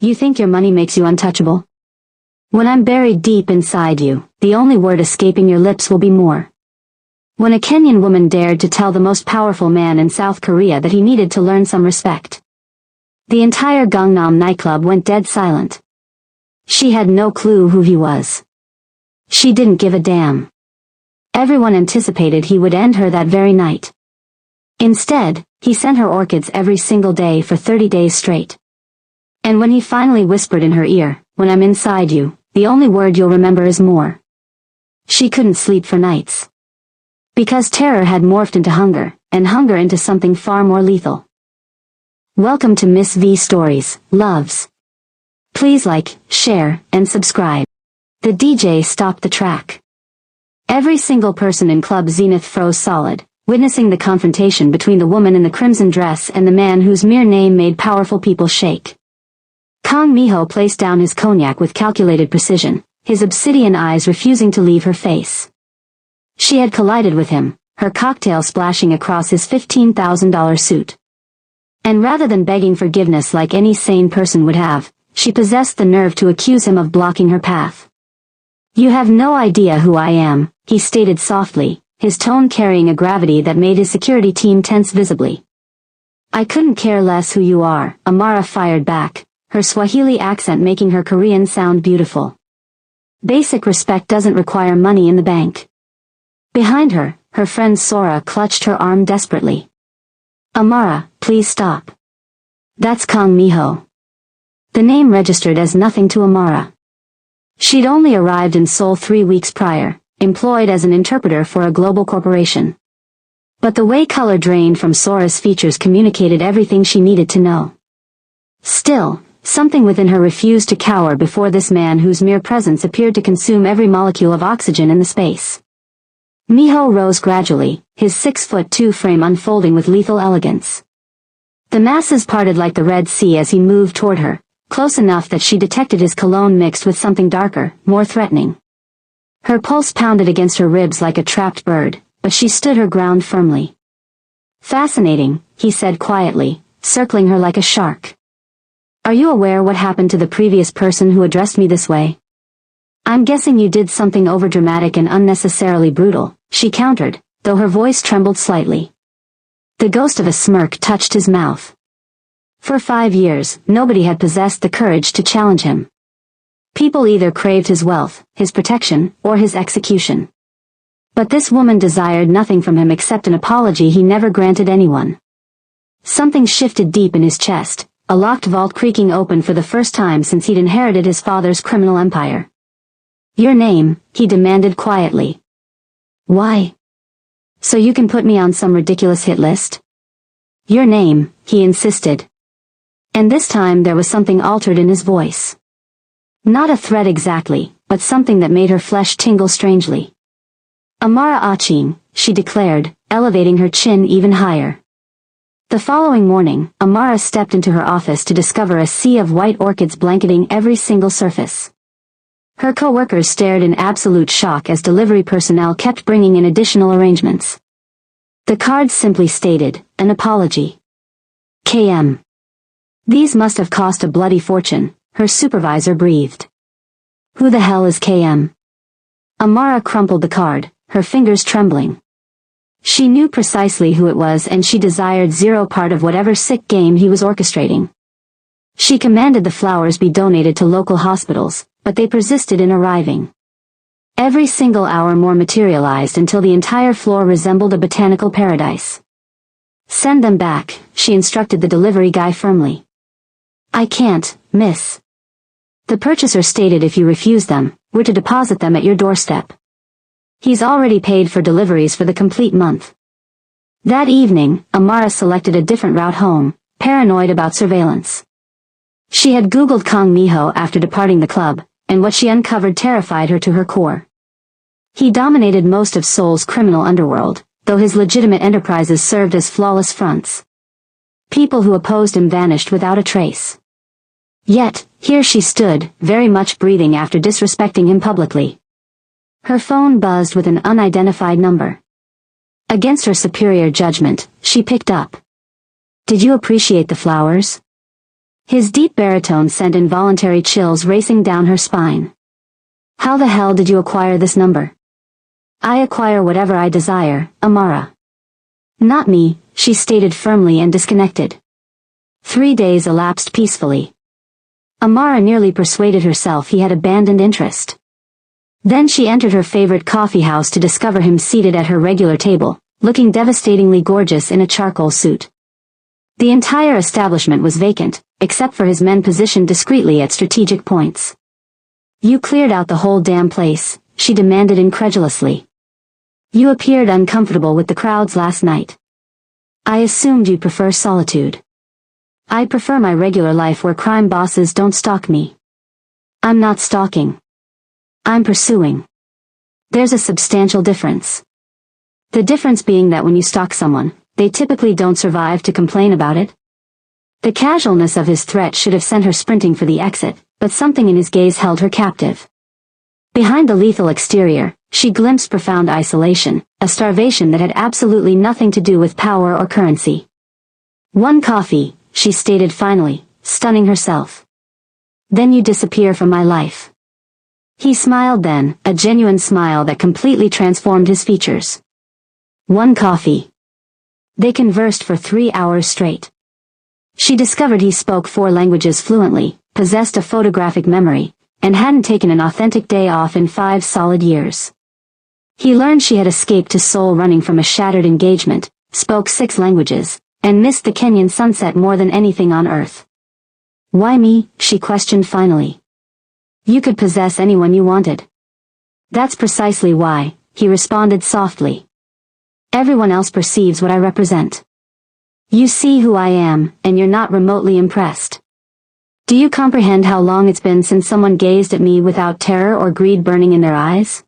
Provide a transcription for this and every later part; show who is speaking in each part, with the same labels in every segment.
Speaker 1: You think your money makes you untouchable? When I'm buried deep inside you, the only word escaping your lips will be more. When a Kenyan woman dared to tell the most powerful man in South Korea that he needed to learn some respect. The entire Gangnam nightclub went dead silent. She had no clue who he was. She didn't give a damn. Everyone anticipated he would end her that very night. Instead, he sent her orchids every single day for 30 days straight. And when he finally whispered in her ear, "When I'm inside you, the only word you'll remember is more," she couldn't sleep for nights. Because terror had morphed into hunger, and hunger into something far more lethal. Welcome to Miss V Stories, loves. Please like, share, and subscribe. The DJ stopped the track. Every single person in Club Zenith froze solid, witnessing the confrontation between the woman in the crimson dress and the man whose mere name made powerful people shake. Kang Miho placed down his cognac with calculated precision, his obsidian eyes refusing to leave her face. She had collided with him, her cocktail splashing across his $15,000 suit. And rather than begging forgiveness like any sane person would have, she possessed the nerve to accuse him of blocking her path. "You have no idea who I am," he stated softly, his tone carrying a gravity that made his security team tense visibly. "I couldn't care less who you are," Amara fired back, her Swahili accent making her Korean sound beautiful. "Basic respect doesn't require money in the bank." Behind her, her friend Sora clutched her arm desperately. "Amara, please stop. That's Kang Miho." The name registered as nothing to Amara. She'd only arrived in Seoul 3 weeks prior, employed as an interpreter for a global corporation. But the way color drained from Sora's features communicated everything she needed to know. Still, something within her refused to cower before this man whose mere presence appeared to consume every molecule of oxygen in the space. Miho rose gradually, his 6'2" frame unfolding with lethal elegance. The masses parted like the Red Sea as he moved toward her, close enough that she detected his cologne mixed with something darker, more threatening. Her pulse pounded against her ribs like a trapped bird, but she stood her ground firmly. "Fascinating," he said quietly, circling her like a shark. "Are you aware what happened to the previous person who addressed me this way?" "I'm guessing you did something overdramatic and unnecessarily brutal," she countered, though her voice trembled slightly. The ghost of a smirk touched his mouth. For 5 years, nobody had possessed the courage to challenge him. People either craved his wealth, his protection, or his execution. But this woman desired nothing from him except an apology he never granted anyone. Something shifted deep in his chest, a locked vault creaking open for the first time since he'd inherited his father's criminal empire. "Your name," he demanded quietly. "Why? So you can put me on some ridiculous hit list?" "Your name," he insisted. And this time there was something altered in his voice. Not a threat exactly, but something that made her flesh tingle strangely. "Amara Achin," she declared, elevating her chin even higher. The following morning, Amara stepped into her office to discover a sea of white orchids blanketing every single surface. Her co-workers stared in absolute shock as delivery personnel kept bringing in additional arrangements. The cards simply stated, "An apology." KM. "These must have cost a bloody fortune," her supervisor breathed. "Who the hell is KM?" Amara crumpled the card, her fingers trembling. She knew precisely who it was and she desired zero part of whatever sick game he was orchestrating. She commanded the flowers be donated to local hospitals, but they persisted in arriving. Every single hour more materialized until the entire floor resembled a botanical paradise. "Send them back," she instructed the delivery guy firmly. "I can't, miss. The purchaser stated if you refuse them, we're to deposit them at your doorstep. He's already paid for deliveries for the complete month." That evening, Amara selected a different route home, paranoid about surveillance. She had Googled Kang Miho after departing the club, and what she uncovered terrified her to her core. He dominated most of Seoul's criminal underworld, though his legitimate enterprises served as flawless fronts. People who opposed him vanished without a trace. Yet, here she stood, very much breathing after disrespecting him publicly. Her phone buzzed with an unidentified number. Against her superior judgment, she picked up. "Did you appreciate the flowers?" His deep baritone sent involuntary chills racing down her spine. How the hell did you acquire this number? I acquire whatever I desire, Amara. Not me, she stated firmly and disconnected. 3 days elapsed peacefully. Amara nearly persuaded herself he had abandoned interest. Then she entered her favorite coffee house to discover him seated at her regular table, looking devastatingly gorgeous in a charcoal suit. The entire establishment was vacant, except for his men positioned discreetly at strategic points. You cleared out the whole damn place, she demanded incredulously. You appeared uncomfortable with the crowds last night. I assumed you'd prefer solitude. I prefer my regular life where crime bosses don't stalk me. I'm not stalking. I'm pursuing. There's a substantial difference. The difference being that when you stalk someone, they typically don't survive to complain about it. The casualness of his threat should have sent her sprinting for the exit, but something in his gaze held her captive. Behind the lethal exterior, she glimpsed profound isolation, a starvation that had absolutely nothing to do with power or currency. One coffee, she stated finally, stunning herself. Then you disappear from my life. He smiled then, a genuine smile that completely transformed his features. One coffee. They conversed for 3 hours straight. She discovered he spoke 4 languages fluently, possessed a photographic memory, and hadn't taken an authentic day off in 5 solid years. He learned she had escaped to Seoul running from a shattered engagement, spoke 6 languages, and missed the Kenyan sunset more than anything on earth. Why me? She questioned finally. You could possess anyone you wanted. That's precisely why, he responded softly. Everyone else perceives what I represent. You see who I am, and you're not remotely impressed. Do you comprehend how long it's been since someone gazed at me without terror or greed burning in their eyes?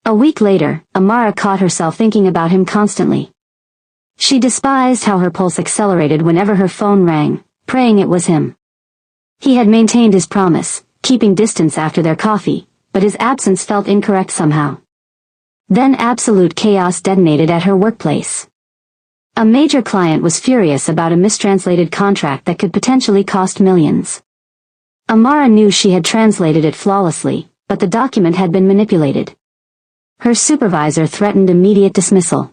Speaker 1: A week later, Amara caught herself thinking about him constantly. She despised how her pulse accelerated whenever her phone rang, praying it was him. He had maintained his promise, keeping distance after their coffee, but his absence felt incorrect somehow. Then absolute chaos detonated at her workplace. A major client was furious about a mistranslated contract that could potentially cost millions. Amara knew she had translated it flawlessly, but the document had been manipulated. Her supervisor threatened immediate dismissal.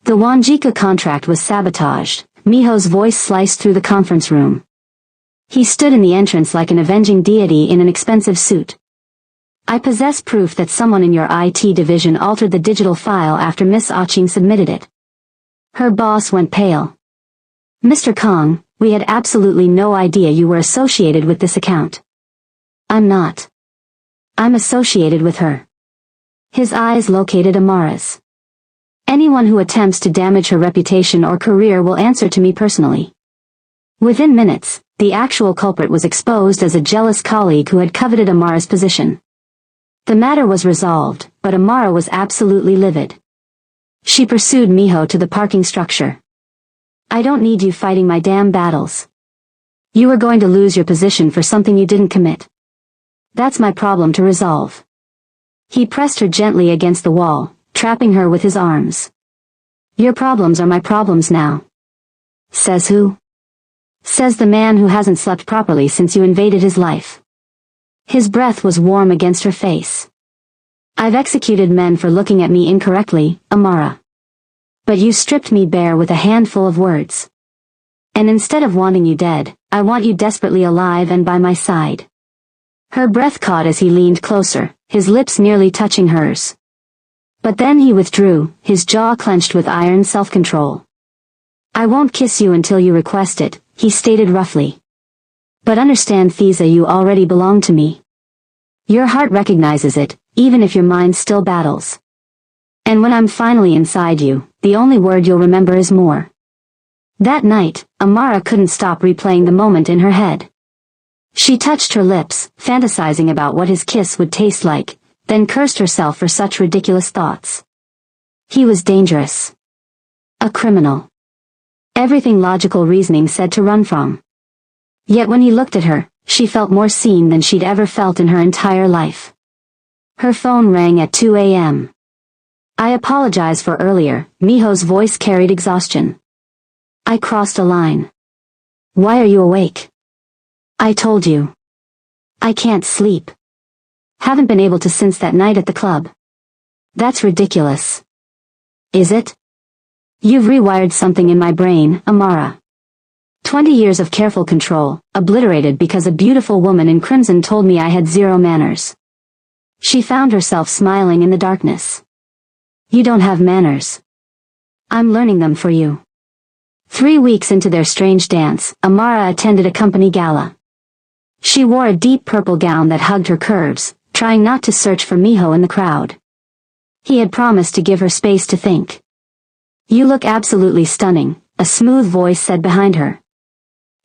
Speaker 1: The Wanjika contract was sabotaged. Miho's voice sliced through the conference room. He stood in the entrance like an avenging deity in an expensive suit. I possess proof that someone in your IT division altered the digital file after Miss Aching submitted it. Her boss went pale. Mr. Kong, we had absolutely no idea you were associated with this account. I'm not. I'm associated with her. His eyes located Amara's. Anyone who attempts to damage her reputation or career will answer to me personally. Within minutes, the actual culprit was exposed as a jealous colleague who had coveted Amara's position. The matter was resolved, but Amara was absolutely livid. She pursued Miho to the parking structure. I don't need you fighting my damn battles. You are going to lose your position for something you didn't commit. That's my problem to resolve. He pressed her gently against the wall, trapping her with his arms. Your problems are my problems now. Says who? Says the man who hasn't slept properly since you invaded his life. His breath was warm against her face. I've executed men for looking at me incorrectly, Amara. But you stripped me bare with a handful of words. And instead of wanting you dead, I want you desperately alive and by my side. Her breath caught as he leaned closer, his lips nearly touching hers. But then he withdrew, his jaw clenched with iron self-control. I won't kiss you until you request it, he stated roughly. But understand, Thiza, you already belong to me. Your heart recognizes it, even if your mind still battles. And when I'm finally inside you, the only word you'll remember is more. That night, Amara couldn't stop replaying the moment in her head. She touched her lips, fantasizing about what his kiss would taste like, then cursed herself for such ridiculous thoughts. He was dangerous. A criminal. Everything logical reasoning said to run from. Yet when he looked at her, she felt more seen than she'd ever felt in her entire life. Her phone rang at 2 a.m. I apologize for earlier, Miho's voice carried exhaustion. I crossed a line. Why are you awake? I told you. I can't sleep. Haven't been able to since that night at the club. That's ridiculous. Is it? You've rewired something in my brain, Amara. 20 years of careful control, obliterated because a beautiful woman in crimson told me I had zero manners. She found herself smiling in the darkness. You don't have manners. I'm learning them for you. 3 weeks into their strange dance, Amara attended a company gala. She wore a deep purple gown that hugged her curves, trying not to search for Miho in the crowd. He had promised to give her space to think. You look absolutely stunning, a smooth voice said behind her.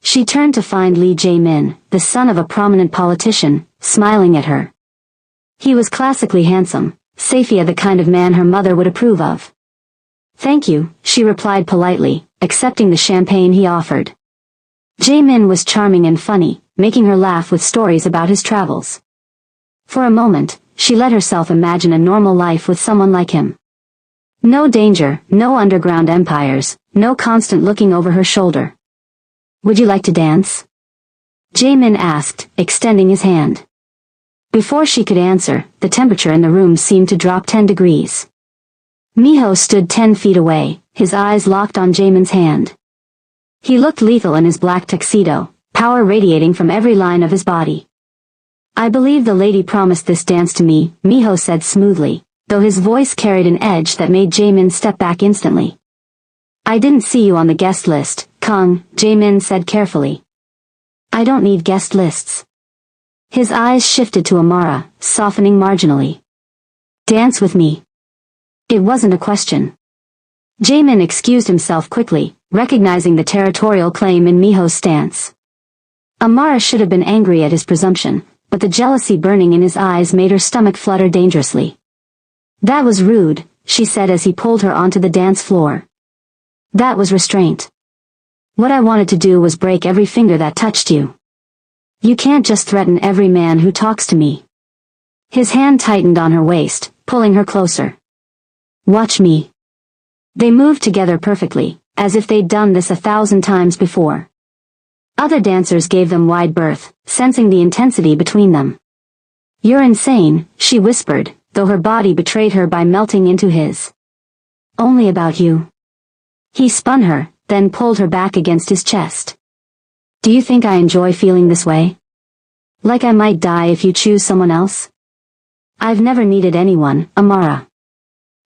Speaker 1: She turned to find Lee Jae-min, the son of a prominent politician, smiling at her. He was classically handsome, Safia the kind of man her mother would approve of. Thank you, she replied politely, accepting the champagne he offered. Jae-min was charming and funny, making her laugh with stories about his travels. For a moment, she let herself imagine a normal life with someone like him. No danger, no underground empires, no constant looking over her shoulder. Would you like to dance? Jae-min asked, extending his hand. Before she could answer, the temperature in the room seemed to drop 10 degrees. Miho stood 10 feet away, his eyes locked on Jae-min's hand. He looked lethal in his black tuxedo, power radiating from every line of his body. I believe the lady promised this dance to me, Miho said smoothly, though his voice carried an edge that made Jae-min step back instantly. I didn't see you on the guest list, Kang, Jae-min said carefully. I don't need guest lists. His eyes shifted to Amara, softening marginally. Dance with me. It wasn't a question. Jae-min excused himself quickly, recognizing the territorial claim in Miho's stance. Amara should have been angry at his presumption, but the jealousy burning in his eyes made her stomach flutter dangerously. That was rude, she said as he pulled her onto the dance floor. That was restraint. What I wanted to do was break every finger that touched you. You can't just threaten every man who talks to me. His hand tightened on her waist, pulling her closer. Watch me. They moved together perfectly, as if they'd done this 1,000 times before. Other dancers gave them wide berth, sensing the intensity between them. You're insane, she whispered, though her body betrayed her by melting into his. Only about you. He spun her, then pulled her back against his chest. Do you think I enjoy feeling this way? Like I might die if you choose someone else? I've never needed anyone, Amara.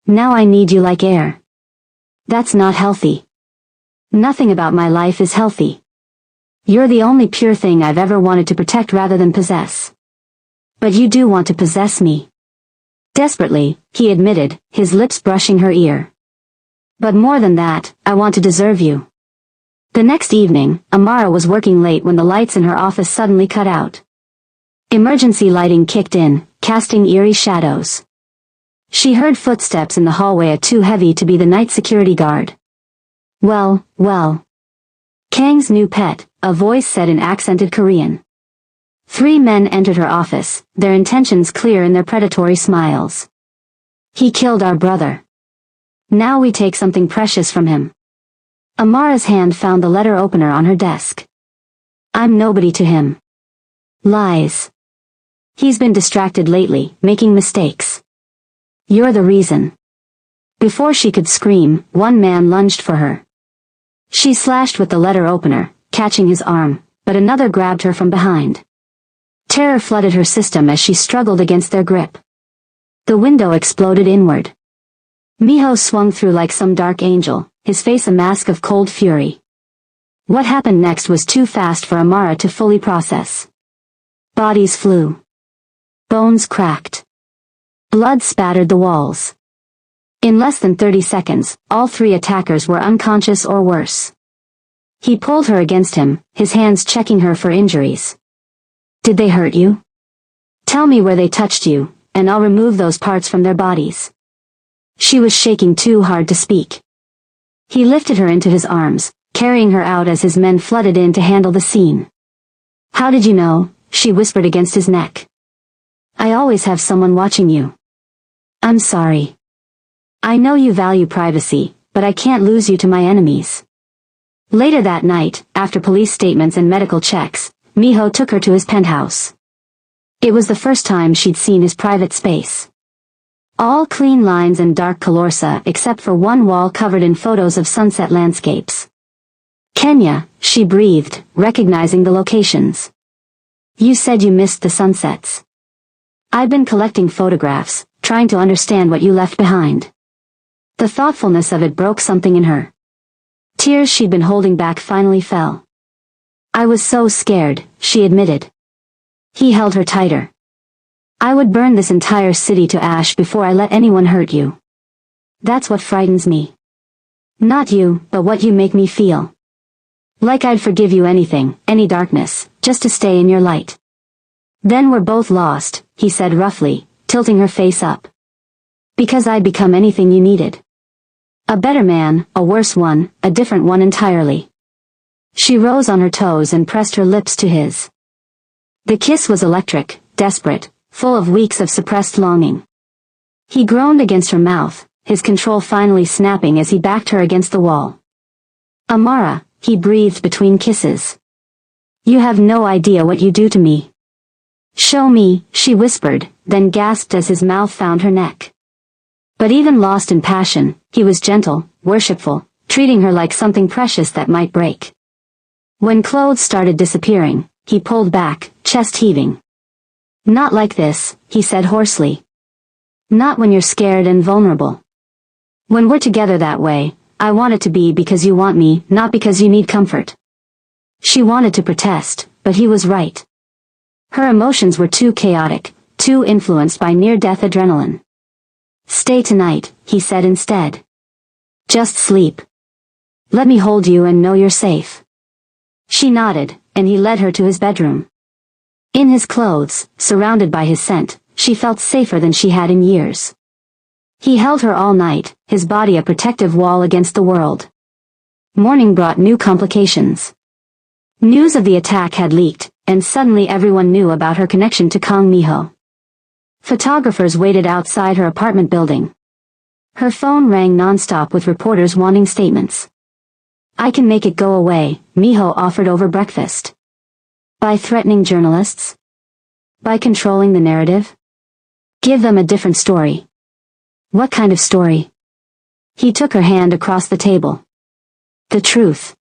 Speaker 1: Now I need you like air. That's not healthy. Nothing about my life is healthy. You're the only pure thing I've ever wanted to protect rather than possess. But you do want to possess me. Desperately, he admitted, his lips brushing her ear. But more than that, I want to deserve you. The next evening, Amara was working late when the lights in her office suddenly cut out. Emergency lighting kicked in, casting eerie shadows. She heard footsteps in the hallway too heavy to be the night security guard. Well. Kang's new pet, a voice said in accented Korean. 3 men entered her office, their intentions clear in their predatory smiles. He killed our brother. Now we take something precious from him. Amara's hand found the letter opener on her desk. I'm nobody to him. Lies. He's been distracted lately, making mistakes. You're the reason. Before she could scream, one man lunged for her. She slashed with the letter opener, catching his arm, but another grabbed her from behind. Terror flooded her system as she struggled against their grip. The window exploded inward. Miho swung through like some dark angel, his face a mask of cold fury. What happened next was too fast for Amara to fully process. Bodies flew. Bones cracked. Blood spattered the walls. In less than 30 seconds, all 3 attackers were unconscious or worse. He pulled her against him, his hands checking her for injuries. Did they hurt you? Tell me where they touched you, and I'll remove those parts from their bodies. She was shaking too hard to speak. He lifted her into his arms, carrying her out as his men flooded in to handle the scene. How did you know? She whispered against his neck. I always have someone watching you. I'm sorry. I know you value privacy, but I can't lose you to my enemies. Later that night, after police statements and medical checks, Miho took her to his penthouse. It was the first time she'd seen his private space. All clean lines and dark colorsa except for one wall covered in photos of sunset landscapes. Kenya, she breathed, recognizing the locations. You said you missed the sunsets. I've been collecting photographs, trying to understand what you left behind. The thoughtfulness of it broke something in her. Tears she'd been holding back finally fell. I was so scared, she admitted. He held her tighter. I would burn this entire city to ash before I let anyone hurt you. That's what frightens me. Not you, but what you make me feel. Like I'd forgive you anything, any darkness, just to stay in your light. Then we're both lost, he said roughly, tilting her face up. Because I'd become anything you needed. A better man, a worse one, a different one entirely. She rose on her toes and pressed her lips to his. The kiss was electric, desperate, full of weeks of suppressed longing. He groaned against her mouth, his control finally snapping as he backed her against the wall. Amara, he breathed between kisses. You have no idea what you do to me. Show me, she whispered, then gasped as his mouth found her neck. But even lost in passion, he was gentle, worshipful, treating her like something precious that might break. When clothes started disappearing, he pulled back, chest heaving. Not like this, he said hoarsely. Not when you're scared and vulnerable. When we're together that way, I want it to be because you want me, not because you need comfort. She wanted to protest, but he was right. Her emotions were too chaotic, too influenced by near-death adrenaline. Stay tonight, he said instead. Just sleep. Let me hold you and know you're safe. She nodded, and he led her to his bedroom. In his clothes, surrounded by his scent, she felt safer than she had in years. He held her all night, his body a protective wall against the world. Morning brought new complications. News of the attack had leaked, and suddenly everyone knew about her connection to Kang Miho. Photographers waited outside her apartment building. Her phone rang nonstop with reporters wanting statements. I can make it go away, Miho offered over breakfast. By threatening journalists? By controlling the narrative? Give them a different story. What kind of story? He took her hand across the table. The truth.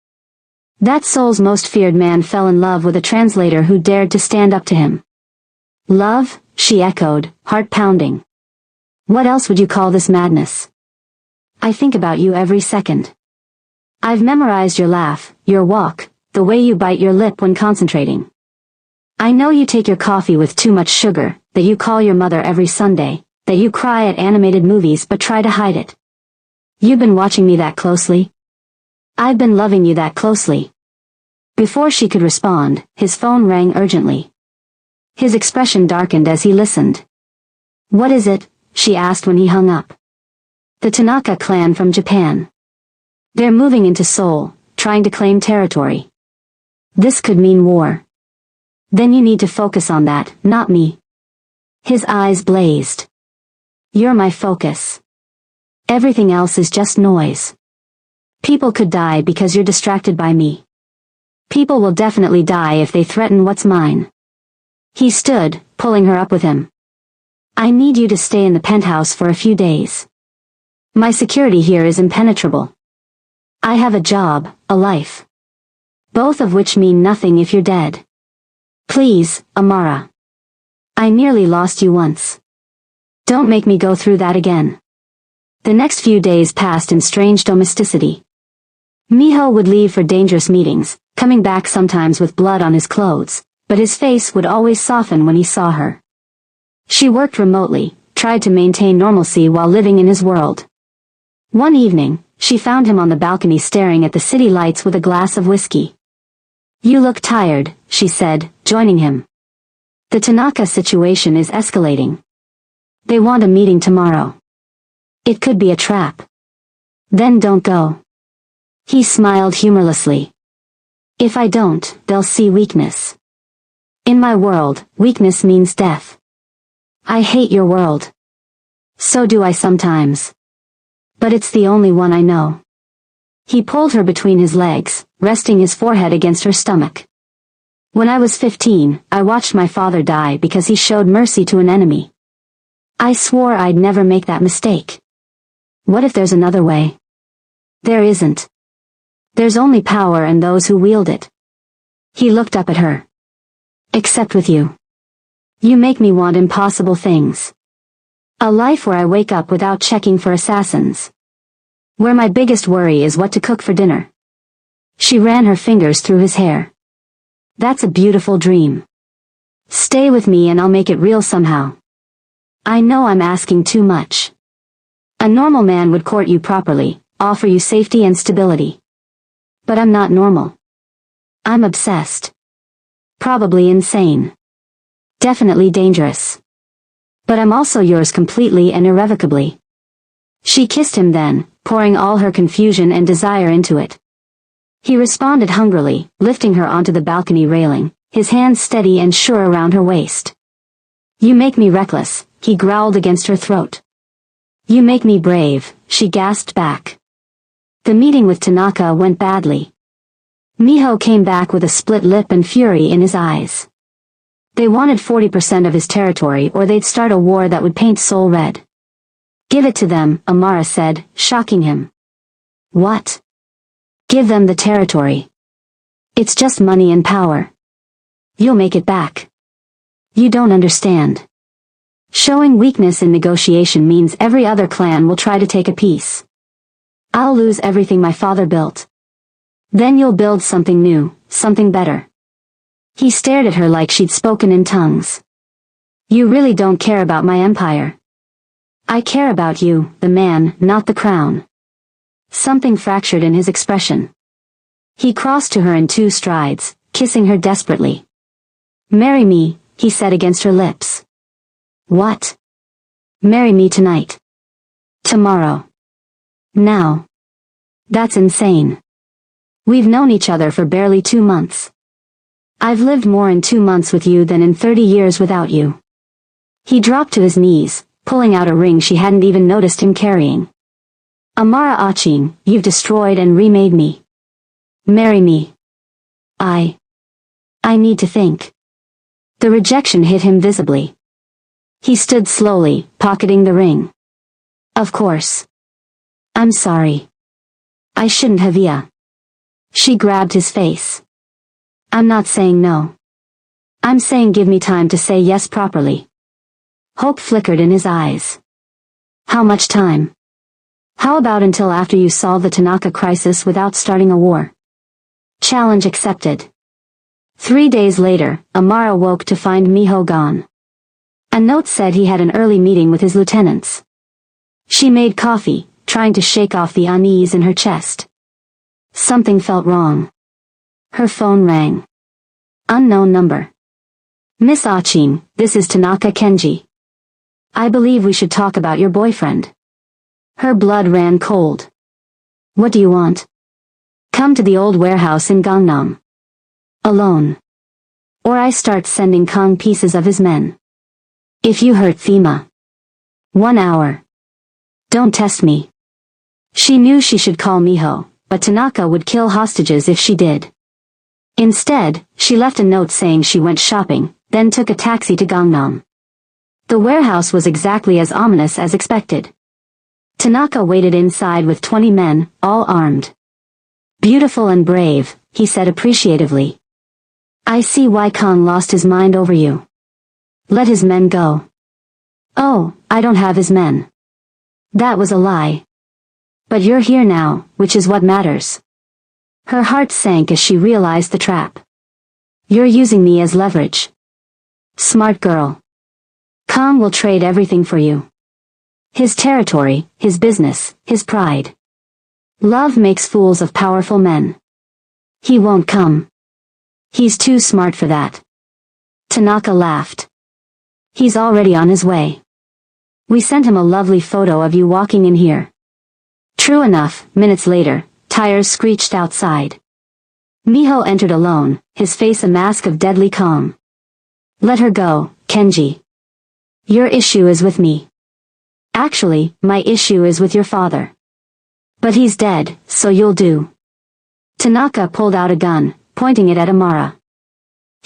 Speaker 1: That Seoul's most feared man fell in love with a translator who dared to stand up to him. Love, she echoed, heart pounding. What else would you call this madness? I think about you every second. I've memorized your laugh, your walk, the way you bite your lip when concentrating. I know you take your coffee with too much sugar, that you call your mother every Sunday, that you cry at animated movies but try to hide it. You've been watching me that closely? I've been loving you that closely. Before she could respond, his phone rang urgently. His expression darkened as he listened. What is it? She asked when he hung up. The Tanaka clan from Japan. They're moving into Seoul, trying to claim territory. This could mean war. Then you need to focus on that, not me. His eyes blazed. You're my focus. Everything else is just noise. People could die because you're distracted by me. People will definitely die if they threaten what's mine. He stood, pulling her up with him. I need you to stay in the penthouse for a few days. My security here is impenetrable. I have a job, a life. Both of which mean nothing if you're dead. Please, Amara. I nearly lost you once. Don't make me go through that again. The next few days passed in strange domesticity. Miho would leave for dangerous meetings, coming back sometimes with blood on his clothes, but his face would always soften when he saw her. She worked remotely, tried to maintain normalcy while living in his world. One evening, she found him on the balcony staring at the city lights with a glass of whiskey. You look tired, she said, joining him. The Tanaka situation is escalating. They want a meeting tomorrow. It could be a trap. Then don't go. He smiled humorlessly. If I don't, they'll see weakness. In my world, weakness means death. I hate your world. So do I sometimes. But it's the only one I know. He pulled her between his legs, resting his forehead against her stomach. When I was 15, I watched my father die because he showed mercy to an enemy. I swore I'd never make that mistake. What if there's another way? There isn't. There's only power and those who wield it. He looked up at her. Except with you. You make me want impossible things. A life where I wake up without checking for assassins. Where my biggest worry is what to cook for dinner. She ran her fingers through his hair. That's a beautiful dream. Stay with me and I'll make it real somehow. I know I'm asking too much. A normal man would court you properly, offer you safety and stability. But I'm not normal. I'm obsessed. Probably insane. Definitely dangerous. But I'm also yours completely and irrevocably. She kissed him then, pouring all her confusion and desire into it. He responded hungrily, lifting her onto the balcony railing, his hands steady and sure around her waist. You make me reckless, he growled against her throat. You make me brave, she gasped back. The meeting with Tanaka went badly. Miho came back with a split lip and fury in his eyes. They wanted 40% of his territory or they'd start a war that would paint Seoul red. Give it to them, Amara said, shocking him. What? Give them the territory. It's just money and power. You'll make it back. You don't understand. Showing weakness in negotiation means every other clan will try to take a piece. I'll lose everything my father built. Then you'll build something new, something better. He stared at her like she'd spoken in tongues. You really don't care about my empire. I care about you, the man, not the crown. Something fractured in his expression. He crossed to her in 2 strides, kissing her desperately. Marry me, he said against her lips. What? Marry me tonight. Tomorrow. Now. That's insane. We've known each other for barely 2 months. I've lived more in 2 months with you than in 30 years without you. He dropped to his knees, pulling out a ring she hadn't even noticed him carrying. Amara Achin, you've destroyed and remade me. Marry me. I need to think. The rejection hit him visibly. He stood slowly, pocketing the ring. Of course. I'm sorry. I shouldn't have. Yeah. She grabbed his face. I'm not saying no. I'm saying give me time to say yes properly. Hope flickered in his eyes. How much time? How about until after you solve the Tanaka crisis without starting a war? Challenge accepted. 3 days later, Amara woke to find Miho gone. A note said he had an early meeting with his lieutenants. She made coffee, trying to shake off the unease in her chest. Something felt wrong. Her phone rang. Unknown number. Miss Achin, this is Tanaka Kenji. I believe we should talk about your boyfriend. Her blood ran cold. What do you want? Come to the old warehouse in Gangnam. Alone. Or I start sending Kong pieces of his men. If you hurt Thema. 1 hour. Don't test me. She knew she should call Miho, but Tanaka would kill hostages if she did. Instead, she left a note saying she went shopping, then took a taxi to Gangnam. The warehouse was exactly as ominous as expected. Tanaka waited inside with 20 men, all armed. Beautiful and brave, he said appreciatively. I see why Khan lost his mind over you. Let his men go. Oh, I don't have his men. That was a lie. But you're here now, which is what matters. Her heart sank as she realized the trap. You're using me as leverage. Smart girl. Kong will trade everything for you. His territory, his business, his pride. Love makes fools of powerful men. He won't come. He's too smart for that. Tanaka laughed. He's already on his way. We sent him a lovely photo of you walking in here. True enough, minutes later, tires screeched outside. Miho entered alone, his face a mask of deadly calm. Let her go, Kenji. Your issue is with me. Actually, my issue is with your father. But he's dead, so you'll do. Tanaka pulled out a gun, pointing it at Amara.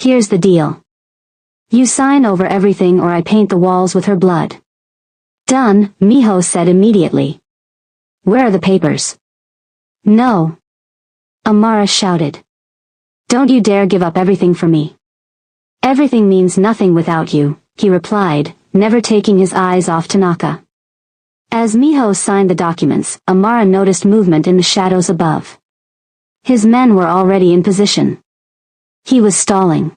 Speaker 1: Here's the deal. You sign over everything or I paint the walls with her blood. Done, Miho said immediately. Where are the papers? No. Amara shouted. Don't you dare give up everything for me. Everything means nothing without you, he replied, never taking his eyes off Tanaka. As Miho signed the documents, Amara noticed movement in the shadows above. His men were already in position. He was stalling.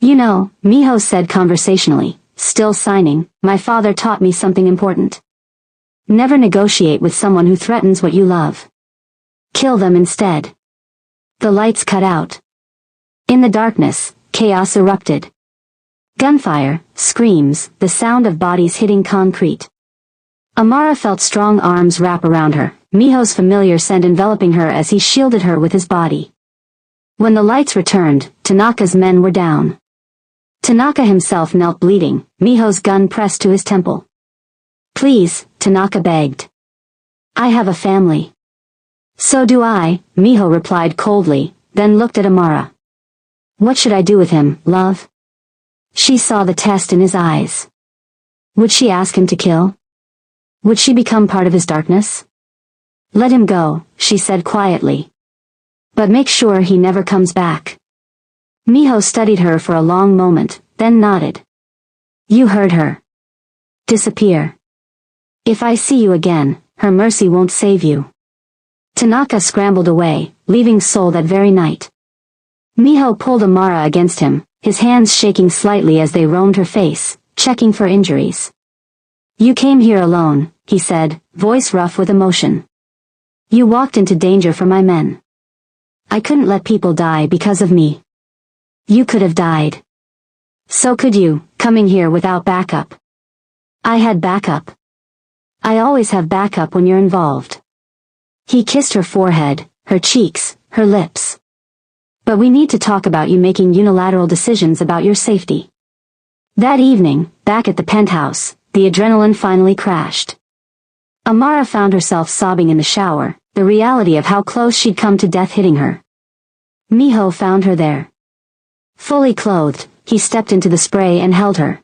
Speaker 1: You know, Miho said conversationally, still signing, my father taught me something important. Never negotiate with someone who threatens what you love. Kill them instead. The lights cut out. In the darkness, chaos erupted. Gunfire, screams, the sound of bodies hitting concrete. Amara felt strong arms wrap around her, Miho's familiar scent enveloping her as he shielded her with his body. When the lights returned, Tanaka's men were down. Tanaka himself knelt bleeding, Miho's gun pressed to his temple. Please, Tanaka begged. I have a family. So do I, Miho replied coldly, then looked at Amara. What should I do with him, love? She saw the test in his eyes. Would she ask him to kill? Would she become part of his darkness? Let him go, she said quietly. But make sure he never comes back. Miho studied her for a long moment, then nodded. You heard her. Disappear. If I see you again, her mercy won't save you. Tanaka scrambled away, leaving Seoul that very night. Miho pulled Amara against him, his hands shaking slightly as they roamed her face, checking for injuries. You came here alone, he said, voice rough with emotion. You walked into danger for my men. I couldn't let people die because of me. You could have died. So could you, coming here without backup. I had backup. I always have backup when you're involved. He kissed her forehead, her cheeks, her lips. But we need to talk about you making unilateral decisions about your safety. That evening, back at the penthouse, the adrenaline finally crashed. Amara found herself sobbing in the shower, the reality of how close she'd come to death hitting her. Miho found her there. Fully clothed, he stepped into the spray and held her.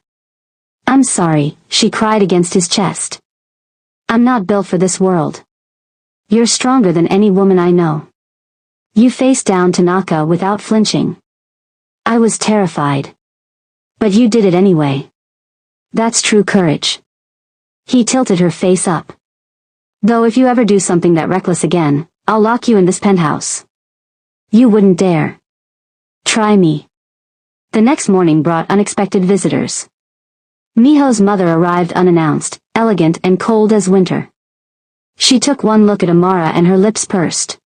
Speaker 1: I'm sorry, she cried against his chest. I'm not built for this world. You're stronger than any woman I know. You faced down Tanaka without flinching. I was terrified. But you did it anyway. That's true courage. He tilted her face up. Though if you ever do something that reckless again, I'll lock you in this penthouse. You wouldn't dare. Try me. The next morning brought unexpected visitors. Miho's mother arrived unannounced, elegant and cold as winter. She took one look at Amara and her lips pursed.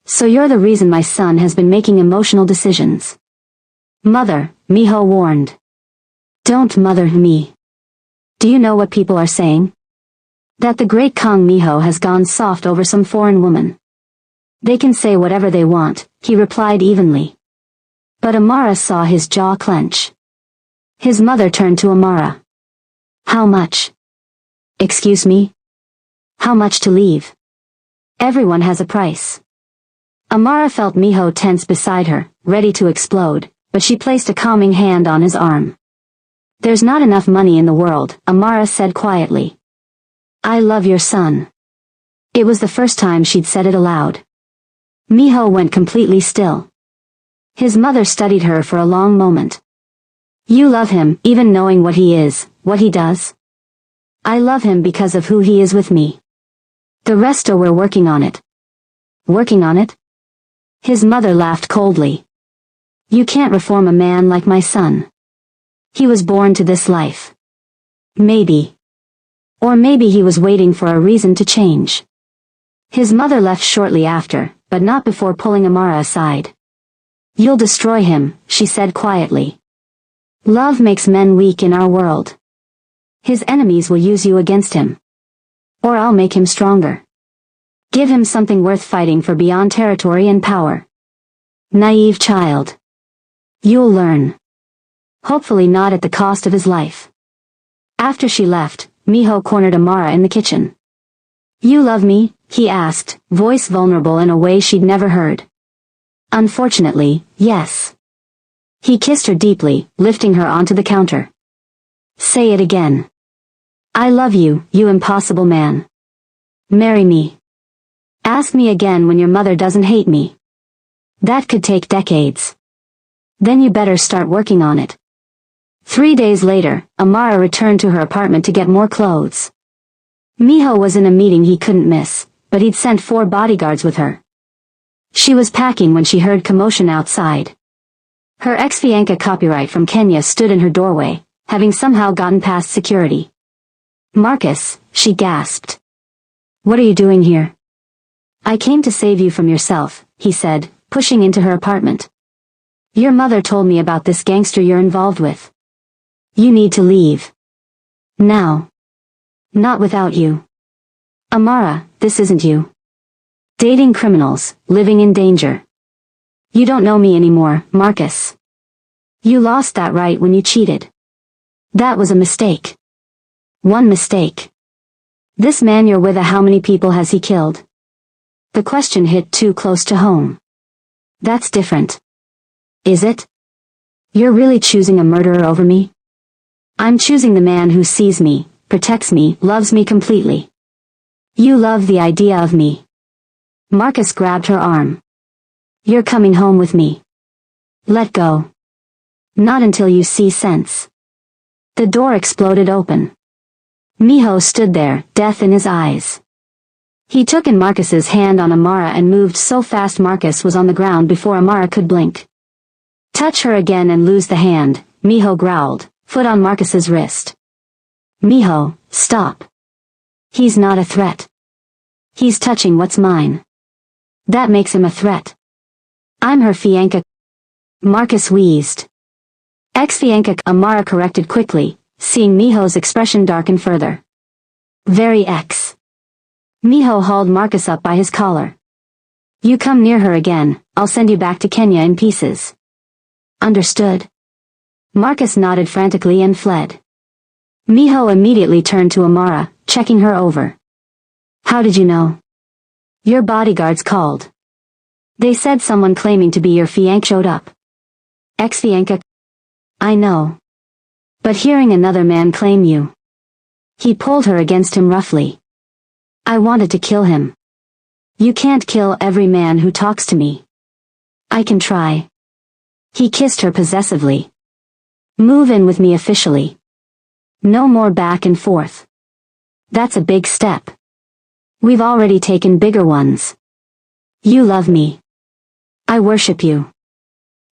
Speaker 1: So you're the reason my son has been making emotional decisions. Mother, Miho warned. Don't mother me. Do you know what people are saying? That the great Kong Miho has gone soft over some foreign woman. They can say whatever they want, he replied evenly. But Amara saw his jaw clench. His mother turned to Amara. How much? Excuse me? How much to leave? Everyone has a price. Amara felt Miho tense beside her, ready to explode, but she placed a calming hand on his arm. There's not enough money in the world, Amara said quietly. I love your son. It was the first time she'd said it aloud. Miho went completely still. His mother studied her for a long moment. You love him, even knowing what he is, what he does? I love him because of who he is with me. The rest we're working on it. Working on it? His mother laughed coldly. You can't reform a man like my son. He was born to this life. Maybe. Or maybe he was waiting for a reason to change. His mother left shortly after, but not before pulling Amara aside. You'll destroy him, she said quietly. Love makes men weak in our world. His enemies will use you against him. Or I'll make him stronger. Give him something worth fighting for beyond territory and power. Naive child. You'll learn. Hopefully not at the cost of his life. After she left, Miho cornered Amara in the kitchen. You love me? He asked, voice vulnerable in a way she'd never heard. Unfortunately, yes. He kissed her deeply, lifting her onto the counter. Say it again. I love you, you impossible man. Marry me. Ask me again when your mother doesn't hate me. That could take decades. Then you better start working on it. 3 days later, Amara returned to her apartment to get more clothes. Miho was in a meeting he couldn't miss, but he'd sent 4 bodyguards with her. She was packing when she heard commotion outside. Her ex-fiancé copyright from Kenya stood in her doorway, having somehow gotten past security. Marcus, she gasped. What are you doing here? I came to save you from yourself, he said, pushing into her apartment. Your mother told me about this gangster you're involved with. You need to leave. Now. Not without you. Amara, this isn't you. Dating criminals, living in danger. You don't know me anymore, Marcus. You lost that right when you cheated. That was a mistake. One mistake. This man you're with, how many people has he killed? The question hit too close to home. That's different. Is it? You're really choosing a murderer over me? I'm choosing the man who sees me, protects me, loves me completely. You love the idea of me. Marcus grabbed her arm. You're coming home with me. Let go. Not until you see sense. The door exploded open. Miho stood there, death in his eyes. He took in Marcus's hand on Amara and moved so fast Marcus was on the ground before Amara could blink. Touch her again and lose the hand, Miho growled, foot on Marcus's wrist. Miho, stop. He's not a threat. He's touching what's mine. That makes him a threat. I'm her fiancé. Marcus wheezed. Ex-fiancé, Amara corrected quickly, seeing Miho's expression darken further. Very ex. Miho hauled Marcus up by his collar. You come near her again, I'll send you back to Kenya in pieces. Understood. Marcus nodded frantically and fled. Miho immediately turned to Amara, checking her over. How did you know? Your bodyguards called. They said someone claiming to be your fiancé showed up. Ex-fiancé. I know. But hearing another man claim you. He pulled her against him roughly. I wanted to kill him. You can't kill every man who talks to me. I can try. He kissed her possessively. Move in with me officially. No more back and forth. That's a big step. We've already taken bigger ones. You love me. I worship you.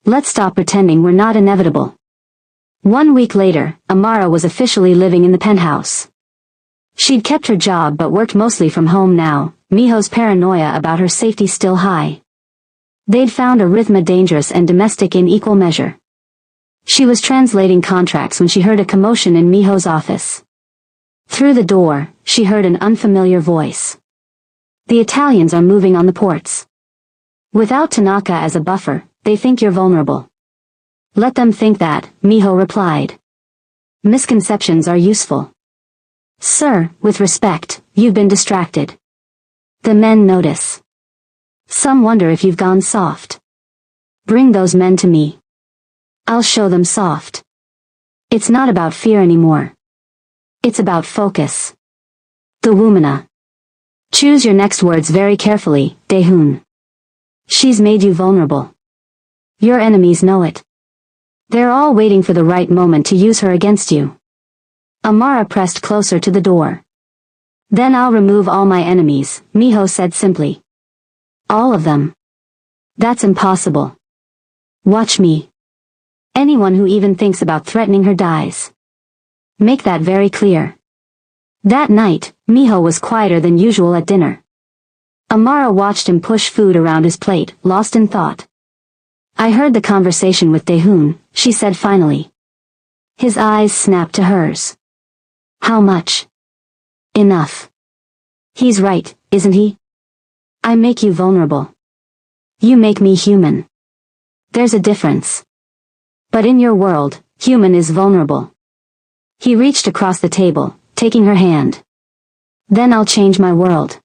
Speaker 1: Let's stop pretending we're not inevitable. 1 week later, Amara was officially living in the penthouse. She'd kept her job but worked mostly from home now, Miho's paranoia about her safety still high. They'd found a rhythm dangerous and domestic in equal measure. She was translating contracts when she heard a commotion in Miho's office. Through the door, she heard an unfamiliar voice. The Italians are moving on the ports. Without Tanaka as a buffer, they think you're vulnerable. Let them think that, Miho replied. Misconceptions are useful. Sir, with respect, you've been distracted. The men notice. Some wonder if you've gone soft. Bring those men to me. I'll show them soft. It's not about fear anymore. It's about focus. The Womana. Choose your next words very carefully, Daehoon. She's made you vulnerable. Your enemies know it. They're all waiting for the right moment to use her against you. Amara pressed closer to the door. Then I'll remove all my enemies, Miho said simply. All of them. That's impossible. Watch me. Anyone who even thinks about threatening her dies. Make that very clear. That night, Miho was quieter than usual at dinner. Amara watched him push food around his plate, lost in thought. I heard the conversation with Daehoon, she said finally. His eyes snapped to hers. How much? Enough. He's right, isn't he? I make you vulnerable. You make me human. There's a difference. But in your world, human is vulnerable. He reached across the table, taking her hand. Then I'll change my world.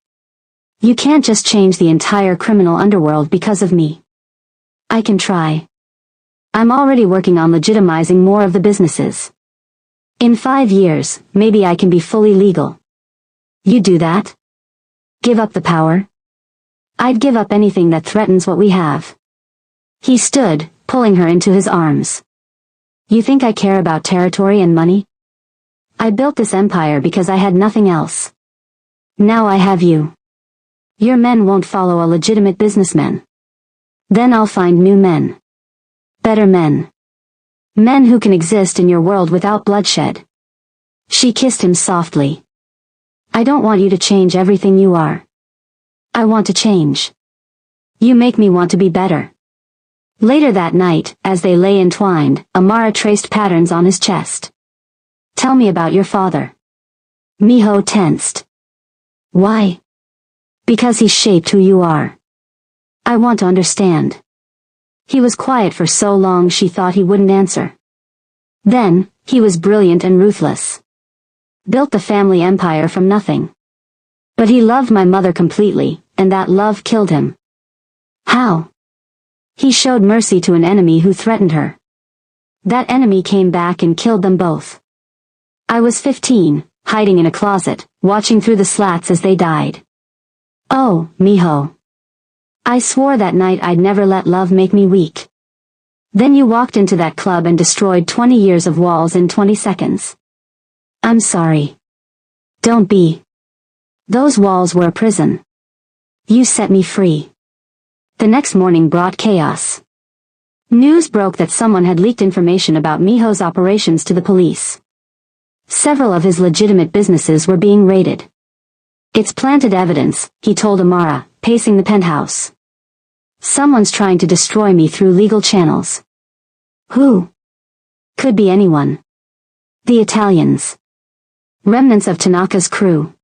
Speaker 1: You can't just change the entire criminal underworld because of me. I can try. I'm already working on legitimizing more of the businesses. In 5 years, maybe I can be fully legal. You do that? Give up the power? I'd give up anything that threatens what we have. He stood, pulling her into his arms. You think I care about territory and money? I built this empire because I had nothing else. Now I have you. Your men won't follow a legitimate businessman. Then I'll find new men. Better men. Men who can exist in your world without bloodshed. She kissed him softly. I don't want you to change everything you are. I want to change. You make me want to be better. Later that night, as they lay entwined, Amara traced patterns on his chest. Tell me about your father. Miho tensed. Why? Because he shaped who you are. I want to understand. He was quiet for so long she thought he wouldn't answer. Then, he was brilliant and ruthless. Built the family empire from nothing. But he loved my mother completely, and that love killed him. How? He showed mercy to an enemy who threatened her. That enemy came back and killed them both. I was 15, hiding in a closet, watching through the slats as they died. Oh, Miho. I swore that night I'd never let love make me weak. Then you walked into that club and destroyed 20 years of walls in 20 seconds. I'm sorry. Don't be. Those walls were a prison. You set me free. The next morning brought chaos. News broke that someone had leaked information about Miho's operations to the police. Several of his legitimate businesses were being raided. It's planted evidence, he told Amara, pacing the penthouse. Someone's trying to destroy me through legal channels. Who? Could be anyone. The Italians. Remnants of Tanaka's crew.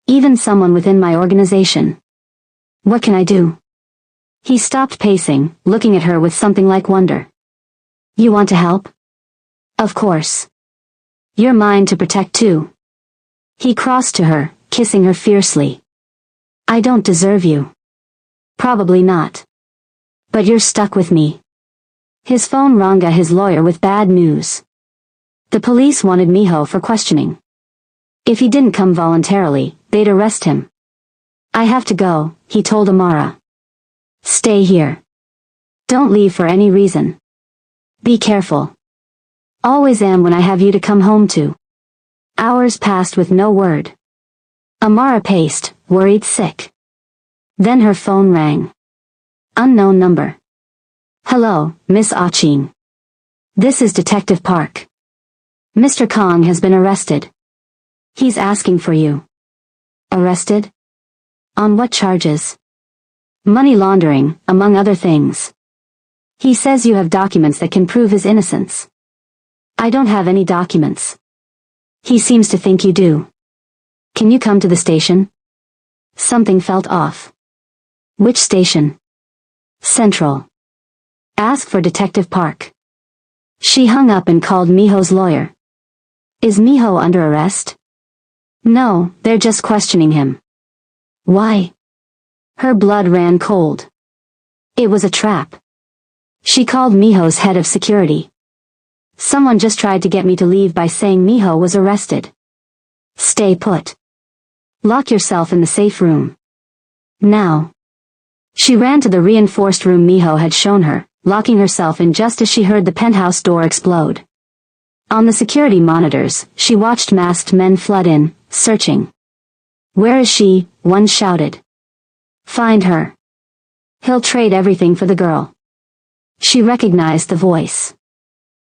Speaker 1: Even someone within my organization. What can I do? He stopped pacing, looking at her with something like wonder. You want to help? Of course. You're mine to protect too. He crossed to her, kissing her fiercely. I don't deserve you. Probably not. But you're stuck with me. His phone rang at his lawyer with bad news. The police wanted Miho for questioning. If he didn't come voluntarily, they'd arrest him. I have to go, he told Amara. Stay here. Don't leave for any reason. Be careful. Always am when I have you to come home to. Hours passed with no word. Amara paced, worried sick. Then her phone rang. Unknown number. Hello, Miss Achin. This is Detective Park. Mr. Kong has been arrested. He's asking for you. Arrested? On what charges? Money laundering, among other things. He says you have documents that can prove his innocence. I don't have any documents. He seems to think you do. Can you come to the station? Something felt off. Which station? Central. Ask for Detective Park. She hung up and called Miho's lawyer. Is Miho under arrest? No, they're just questioning him. Why? Her blood ran cold. It was a trap. She called Miho's head of security. Someone just tried to get me to leave by saying Miho was arrested. Stay put. Lock yourself in the safe room. Now. She ran to the reinforced room Miho had shown her, locking herself in just as she heard the penthouse door explode. On the security monitors, she watched masked men flood in, searching. Where is she? One shouted. Find her. He'll trade everything for the girl. She recognized the voice.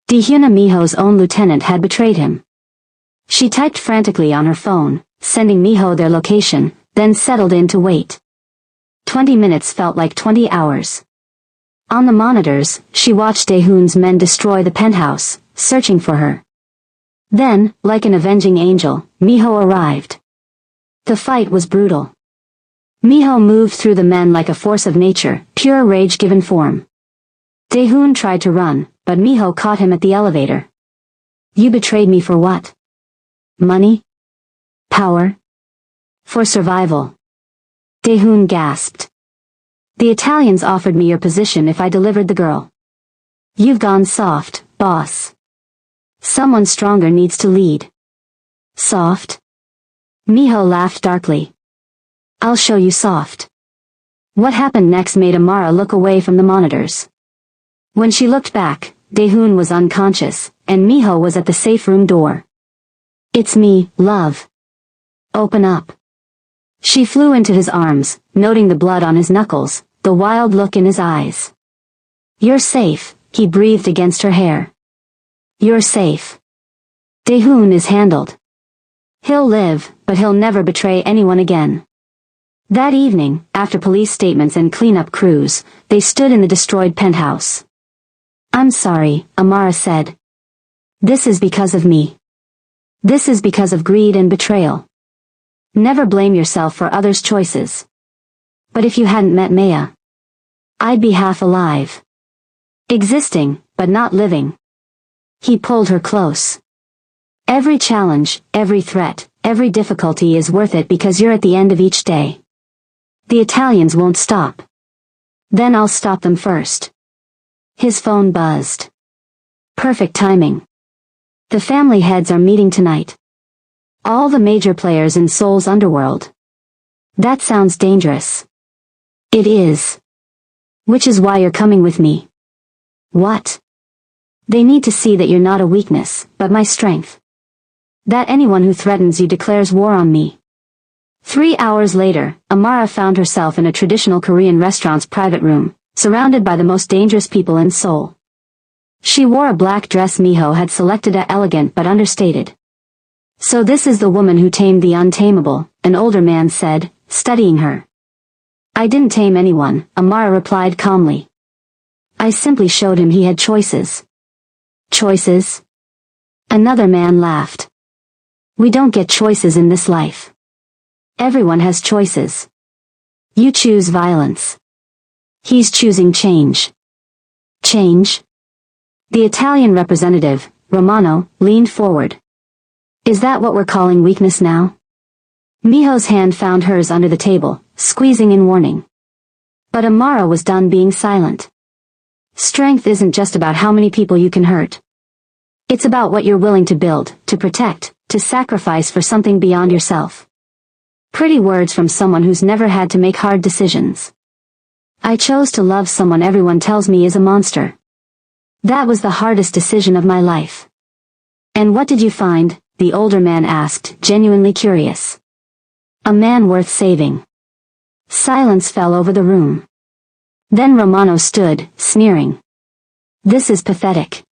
Speaker 1: Dihuna Miho's own lieutenant had betrayed him. She typed frantically on her phone, sending Miho their location, then settled in to wait. 20 minutes felt like 20 hours. On the monitors, she watched Daehun's men destroy the penthouse, searching for her. Then, like an avenging angel, Miho arrived. The fight was brutal. Miho moved through the men like a force of nature, pure rage given form. Daehun tried to run, but Miho caught him at the elevator. You betrayed me for what? Money? Power? For survival. Daehun gasped. The Italians offered me your position if I delivered the girl. You've gone soft, boss. Someone stronger needs to lead. Soft? Miho laughed darkly. I'll show you soft. What happened next made Amara look away from the monitors. When she looked back, Daehoon was unconscious, and Miho was at the safe room door. It's me, love. Open up. She flew into his arms, noting the blood on his knuckles, the wild look in his eyes. You're safe, he breathed against her hair. You're safe. Daehoon is handled. He'll live, but he'll never betray anyone again. That evening, after police statements and cleanup crews, they stood in the destroyed penthouse. I'm sorry, Amara said. This is because of me. This is because of greed and betrayal. Never blame yourself for others' choices. But if you hadn't met Maya, I'd be half alive. Existing, but not living. He pulled her close. Every challenge, every threat, every difficulty is worth it because you're at the end of each day. The Italians won't stop. Then I'll stop them first. His phone buzzed. Perfect timing. The family heads are meeting tonight. All the major players in Seoul's underworld. That sounds dangerous. It is. Which is why you're coming with me. What? They need to see that you're not a weakness, but my strength. That anyone who threatens you declares war on me. 3 hours later, Amara found herself in a traditional Korean restaurant's private room, surrounded by the most dangerous people in Seoul. She wore a black dress Miho had selected as elegant but understated. So this is the woman who tamed the untamable, an older man said, studying her. I didn't tame anyone, Amara replied calmly. I simply showed him he had choices. Choices? Another man laughed. We don't get choices in this life. Everyone has choices. You choose violence. He's choosing change. Change? The Italian representative, Romano, leaned forward. Is that what we're calling weakness now? Miho's hand found hers under the table, squeezing in warning. But Amara was done being silent. Strength isn't just about how many people you can hurt. It's about what you're willing to build, to protect, to sacrifice for something beyond yourself. Pretty words from someone who's never had to make hard decisions. I chose to love someone everyone tells me is a monster. That was the hardest decision of my life. And what did you find? The older man asked, genuinely curious. A man worth saving. Silence fell over the room. Then Romano stood, sneering. This is pathetic.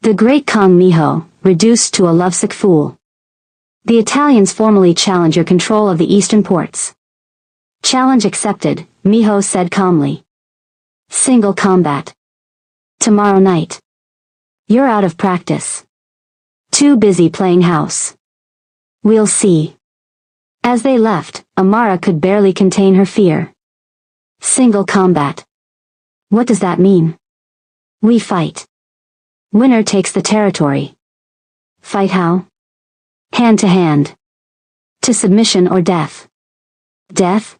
Speaker 1: The great Kong Miho, reduced to a lovesick fool. The Italians formally challenge your control of the eastern ports. Challenge accepted, Miho said calmly. Single combat. Tomorrow night. You're out of practice. Too busy playing house. We'll see. As they left, Amara could barely contain her fear. Single combat. What does that mean? We fight. Winner takes the territory. Fight how? Hand to hand. To submission or death. Death?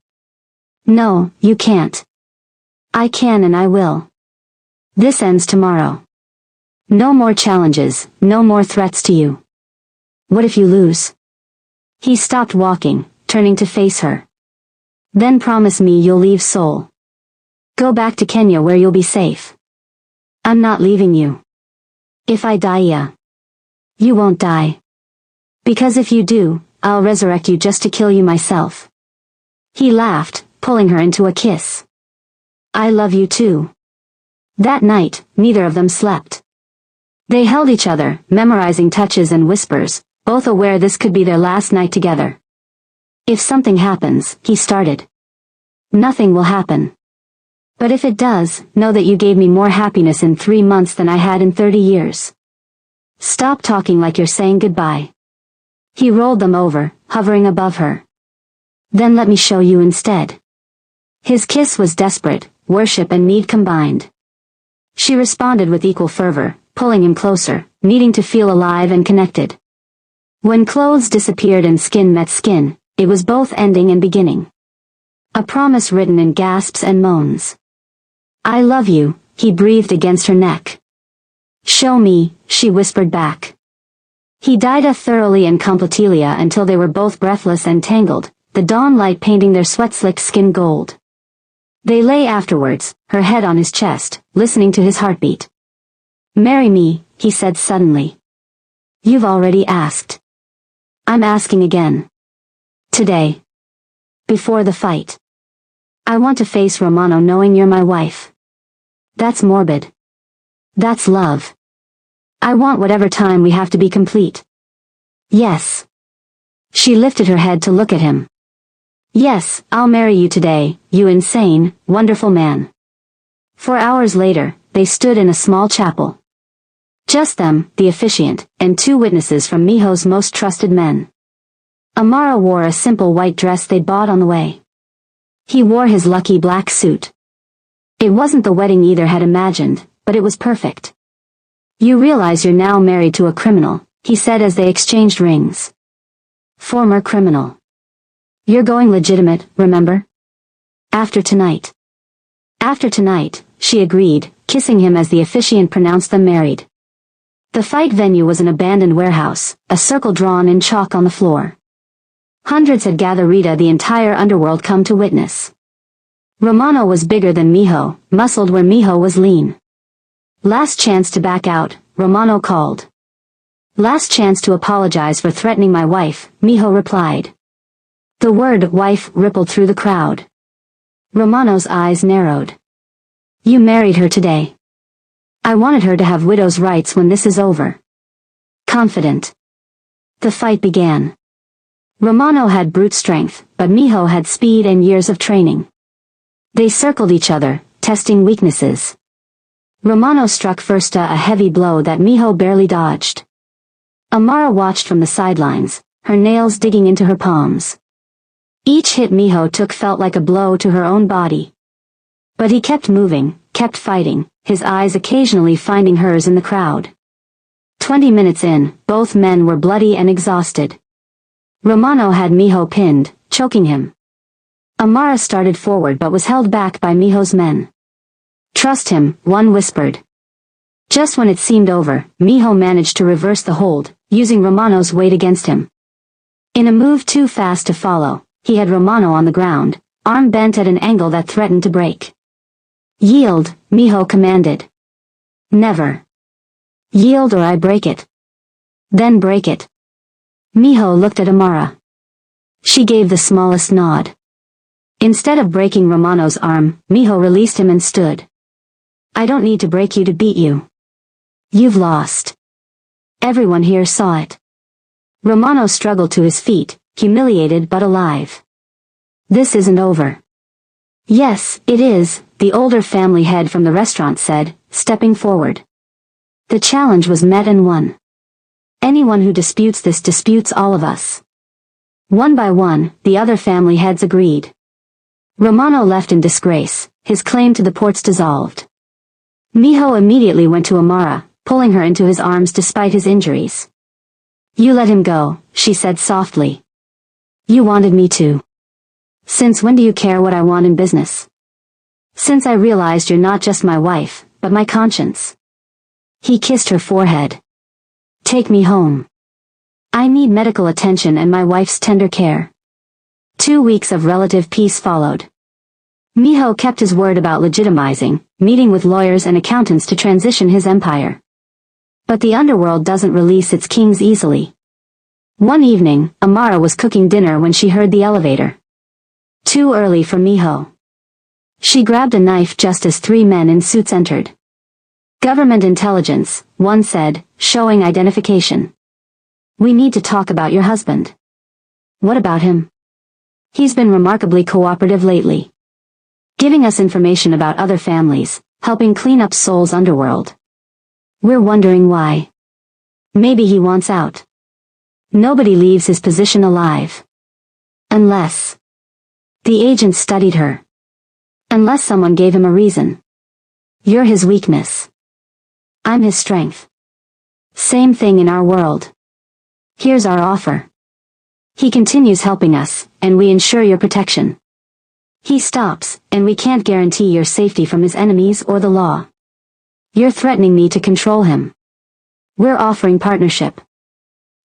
Speaker 1: No, you can't. I can and I will. This ends tomorrow. No more challenges, no more threats to you. What if you lose? He stopped walking, turning to face her. Then promise me you'll leave Seoul. Go back to Kenya where you'll be safe. I'm not leaving you. If I die, yeah. You won't die. Because if you do, I'll resurrect you just to kill you myself. He laughed, pulling her into a kiss. I love you too. That night, neither of them slept. They held each other, memorizing touches and whispers, both aware this could be their last night together. If something happens, he started. Nothing will happen. But if it does, know that you gave me more happiness in 3 months than I had in 30 years. Stop talking like you're saying goodbye. He rolled them over, hovering above her. Then let me show you instead. His kiss was desperate, worship and need combined. She responded with equal fervor, pulling him closer, needing to feel alive and connected. When clothes disappeared and skin met skin, it was both ending and beginning. A promise written in gasps and moans. I love you, he breathed against her neck. Show me, she whispered back. He dyed her thoroughly and completely until they were both breathless and tangled, the dawn light painting their sweat-slicked skin gold. They lay afterwards, her head on his chest, listening to his heartbeat. Marry me, he said suddenly. You've already asked. I'm asking again. Today. Before the fight. I want to face Romano knowing you're my wife. That's morbid. That's love. I want whatever time we have to be complete. Yes. She lifted her head to look at him. Yes, I'll marry you today, you insane, wonderful man. 4 hours later, they stood in a small chapel. Just them, the officiant, and 2 witnesses from Miho's most trusted men. Amara wore a simple white dress they'd bought on the way. He wore his lucky black suit. It wasn't the wedding either had imagined, but it was perfect. You realize you're now married to a criminal, he said as they exchanged rings. Former criminal. You're going legitimate, remember? After tonight. After tonight, she agreed, kissing him as the officiant pronounced them married. The fight venue was an abandoned warehouse, a circle drawn in chalk on the floor. Hundreds had gathered. The entire underworld come to witness. Romano was bigger than Miho, muscled where Miho was lean. Last chance to back out, Romano called. Last chance to apologize for threatening my wife, Miho replied. The word wife rippled through the crowd. Romano's eyes narrowed. You married her today. I wanted her to have widow's rights when this is over. Confident. The fight began. Romano had brute strength, but Miho had speed and years of training. They circled each other, testing weaknesses. Romano struck first a heavy blow that Miho barely dodged. Amara watched from the sidelines, her nails digging into her palms. Each hit Miho took felt like a blow to her own body. But he kept moving, kept fighting, his eyes occasionally finding hers in the crowd. 20 minutes in, both men were bloody and exhausted. Romano had Miho pinned, choking him. Amara started forward but was held back by Miho's men. Trust him, one whispered. Just when it seemed over, Miho managed to reverse the hold, using Romano's weight against him. In a move too fast to follow, he had Romano on the ground, arm bent at an angle that threatened to break. Yield, Miho commanded. Never. Yield or I break it. Then break it. Miho looked at Amara. She gave the smallest nod. Instead of breaking Romano's arm, Miho released him and stood. I don't need to break you to beat you. You've lost. Everyone here saw it. Romano struggled to his feet, humiliated but alive. This isn't over. Yes, it is, the older family head from the restaurant said, stepping forward. The challenge was met and won. Anyone who disputes this disputes all of us. One by one, the other family heads agreed. Romano left in disgrace, his claim to the ports dissolved. Miho immediately went to Amara, pulling her into his arms despite his injuries. You let him go, she said softly. You wanted me to. Since when do you care what I want in business? Since I realized you're not just my wife, but my conscience. He kissed her forehead. Take me home. I need medical attention and my wife's tender care. 2 weeks of relative peace followed. Miho kept his word about legitimizing, meeting with lawyers and accountants to transition his empire. But the underworld doesn't release its kings easily. One evening, Amara was cooking dinner when she heard the elevator. Too early for Miho. She grabbed a knife just as 3 men in suits entered. Government intelligence, one said, showing identification. We need to talk about your husband. What about him? He's been remarkably cooperative lately. Giving us information about other families, helping clean up Seoul's underworld. We're wondering why. Maybe he wants out. Nobody leaves his position alive. Unless. The agent studied her. Unless someone gave him a reason. You're his weakness. I'm his strength. Same thing in our world. Here's our offer. He continues helping us, and we ensure your protection. He stops, and we can't guarantee your safety from his enemies or the law. You're threatening me to control him. We're offering partnership.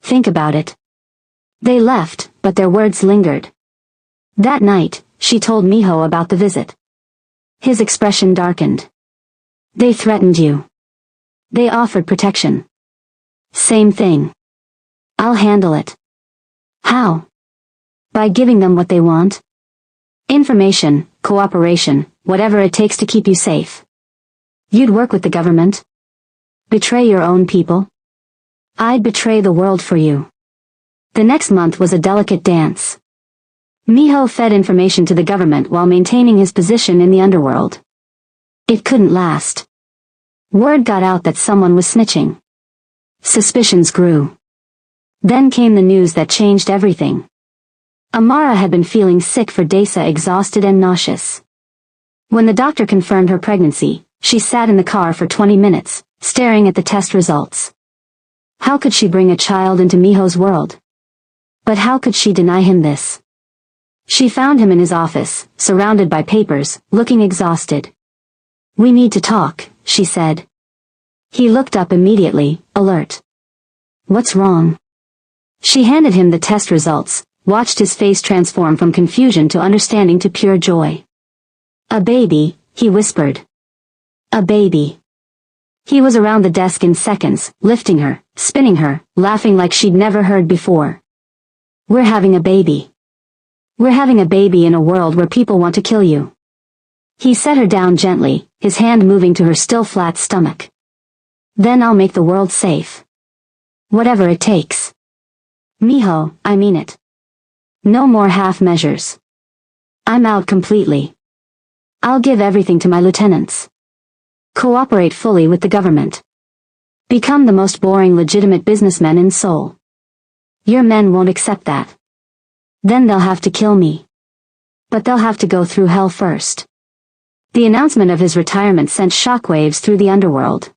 Speaker 1: Think about it. They left, but their words lingered. That night, she told Miho about the visit. His expression darkened. They threatened you. They offered protection. Same thing. I'll handle it. How? By giving them what they want? Information, cooperation, whatever it takes to keep you safe. You'd work with the government? Betray your own people? I'd betray the world for you. The next month was a delicate dance. Miho fed information to the government while maintaining his position in the underworld. It couldn't last. Word got out that someone was snitching. Suspicions grew. Then came the news that changed everything. Amara had been feeling sick for days, exhausted and nauseous. When the doctor confirmed her pregnancy, she sat in the car for 20 minutes, staring at the test results. How could she bring a child into Miho's world? But how could she deny him this? She found him in his office, surrounded by papers, looking exhausted. We need to talk, she said. He looked up immediately, alert. What's wrong? She handed him the test results, watched his face transform from confusion to understanding to pure joy. A baby, he whispered. A baby. He was around the desk in seconds, lifting her, spinning her, laughing like she'd never heard before. We're having a baby. We're having a baby in a world where people want to kill you. He set her down gently, his hand moving to her still flat stomach. Then I'll make the world safe. Whatever it takes. Miho, I mean it. No more half measures. I'm out completely. I'll give everything to my lieutenants. Cooperate fully with the government. Become the most boring legitimate businessmen in Seoul. Your men won't accept that. Then they'll have to kill me. But they'll have to go through hell first. The announcement of his retirement sent shockwaves through the underworld.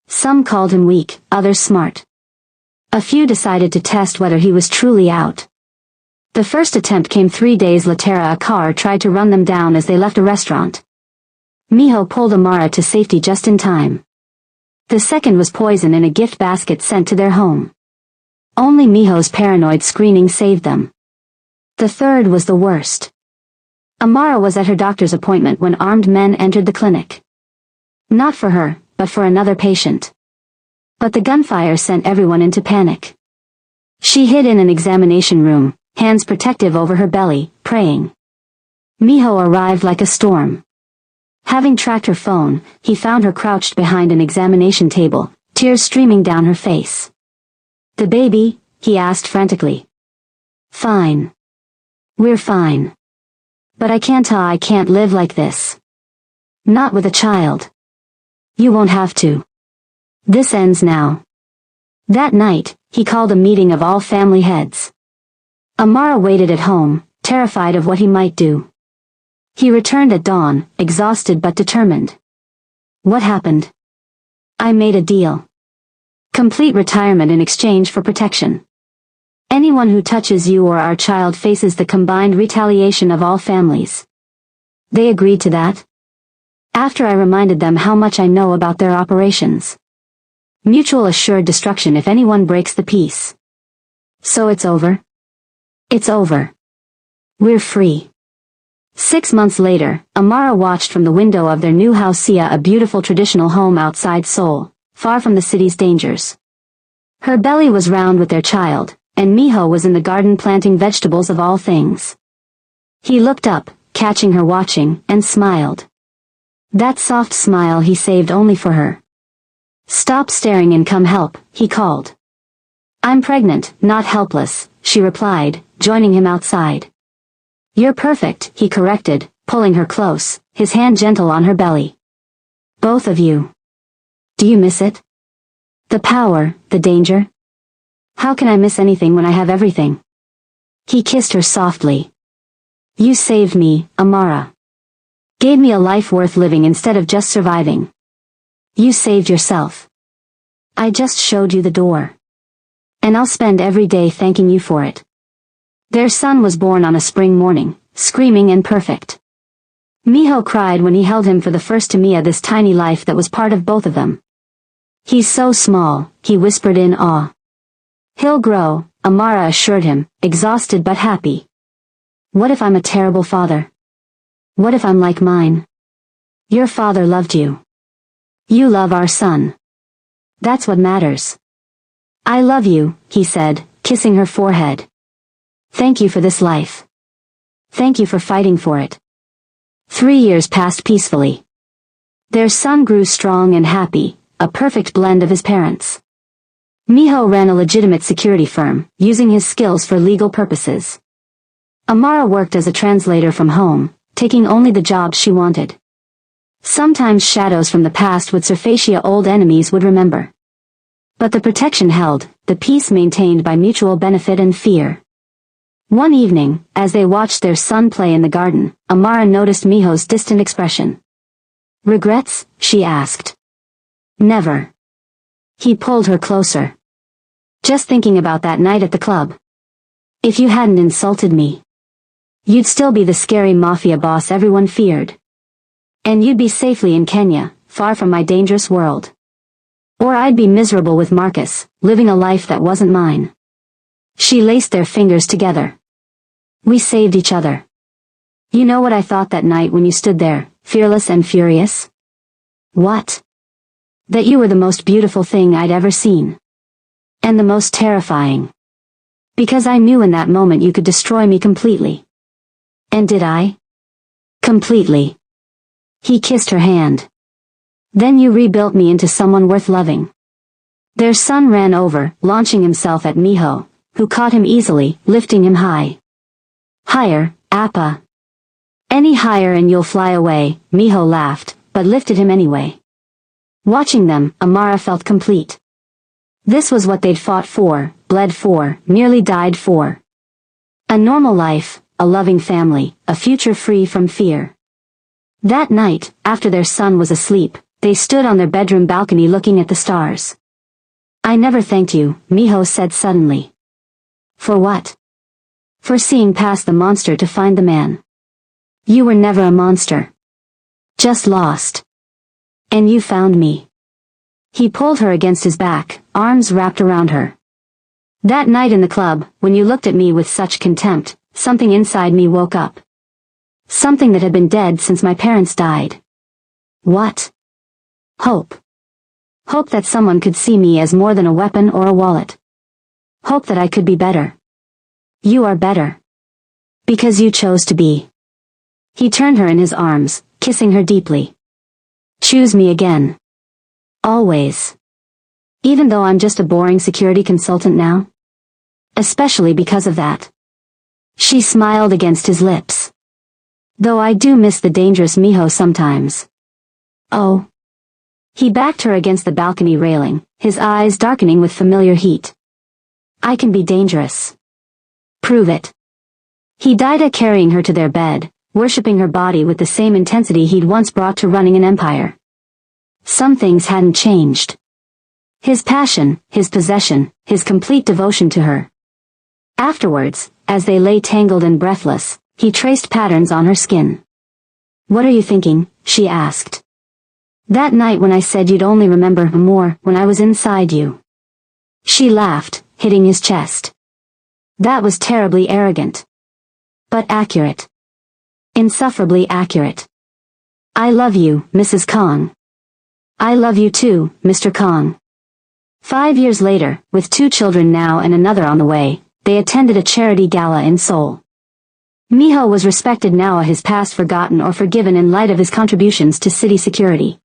Speaker 1: Some called him weak, others smart. A few decided to test whether he was truly out. The first attempt came 3 days later. A car tried to run them down as they left a restaurant. Miho pulled Amara to safety just in time. The second was poison in a gift basket sent to their home. Only Miho's paranoid screaming saved them. The third was the worst. Amara was at her doctor's appointment when armed men entered the clinic. Not for her, but for another patient. But the gunfire sent everyone into panic. She hid in an examination room, hands protective over her belly, praying. Miho arrived like a storm. Having tracked her phone, he found her crouched behind an examination table, tears streaming down her face. The baby? He asked frantically. Fine. We're fine. But I can't live like this. Not with a child. You won't have to. This ends now. That night, he called a meeting of all family heads. Amara waited at home, terrified of what he might do. He returned at dawn, exhausted but determined. What happened? I made a deal. Complete retirement in exchange for protection. Anyone who touches you or our child faces the combined retaliation of all families. They agreed to that. After I reminded them how much I know about their operations. Mutual assured destruction if anyone breaks the peace. So it's over? It's over. We're free. 6 months later, Amara watched from the window of their new house, a beautiful traditional home outside Seoul, far from the city's dangers. Her belly was round with their child, and Miho was in the garden planting vegetables of all things. He looked up, catching her watching, and smiled. That soft smile he saved only for her. Stop staring and come help, he called. I'm pregnant, not helpless, she replied, joining him outside. You're perfect, he corrected, pulling her close, his hand gentle on her belly. Both of you. Do you miss it? The power, the danger? How can I miss anything when I have everything? He kissed her softly. You saved me, Amara. Gave me a life worth living instead of just surviving. You saved yourself. I just showed you the door. And I'll spend every day thanking you for it. Their son was born on a spring morning, screaming and perfect. Miho cried when he held him for the first time this tiny life that was part of both of them. He's so small, he whispered in awe. He'll grow, Amara assured him, exhausted but happy. What if I'm a terrible father? What if I'm like mine? Your father loved you. You love our son. That's what matters. I love you, he said, kissing her forehead. Thank you for this life. Thank you for fighting for it. 3 years passed peacefully. Their son grew strong and happy, a perfect blend of his parents. Miho ran a legitimate security firm, using his skills for legal purposes. Amara worked as a translator from home, taking only the jobs she wanted. Sometimes shadows from the past would surface, old enemies would remember. But the protection held, the peace maintained by mutual benefit and fear. One evening, as they watched their son play in the garden, Amara noticed Miho's distant expression. Regrets? She asked. Never. He pulled her closer. Just thinking about that night at the club. If you hadn't insulted me, you'd still be the scary mafia boss everyone feared. And you'd be safely in Kenya, far from my dangerous world. Or I'd be miserable with Marcus, living a life that wasn't mine. She laced their fingers together. We saved each other. You know what I thought that night when you stood there, fearless and furious? What? That you were the most beautiful thing I'd ever seen. And the most terrifying. Because I knew in that moment you could destroy me completely. And did I? Completely. He kissed her hand. Then you rebuilt me into someone worth loving. Their son ran over, launching himself at Miho, who caught him easily, lifting him high. Higher, Appa. Any higher and you'll fly away, Miho laughed, but lifted him anyway. Watching them, Amara felt complete. This was what they'd fought for, bled for, nearly died for. A normal life, a loving family, a future free from fear. That night, after their son was asleep, they stood on their bedroom balcony looking at the stars. I never thanked you, Miho said suddenly. For what? For seeing past the monster to find the man. You were never a monster. Just lost. And you found me. He pulled her against his back, arms wrapped around her. That night in the club, when you looked at me with such contempt, something inside me woke up. Something that had been dead since my parents died. What? Hope. Hope that someone could see me as more than a weapon or a wallet. Hope that I could be better. You are better. Because you chose to be. He turned her in his arms, kissing her deeply. Choose me again. Always. Even though I'm just a boring security consultant now? Especially because of that. She smiled against his lips. Though I do miss the dangerous Miho sometimes. Oh. He backed her against the balcony railing, his eyes darkening with familiar heat. I can be dangerous. Prove it. He died at carrying her to their bed, worshipping her body with the same intensity he'd once brought to running an empire. Some things hadn't changed. His passion, his possession, his complete devotion to her. Afterwards, as they lay tangled and breathless, he traced patterns on her skin. What are you thinking? She asked. That night when I said you'd only remember more when I was inside you. She laughed, hitting his chest. That was terribly arrogant. But accurate. Insufferably accurate. I love you, Mrs. Kong. I love you too, Mr. Kong. 5 years later, with 2 children now and another on the way, they attended a charity gala in Seoul. Miho was respected now, his past forgotten or forgiven in light of his contributions to city security.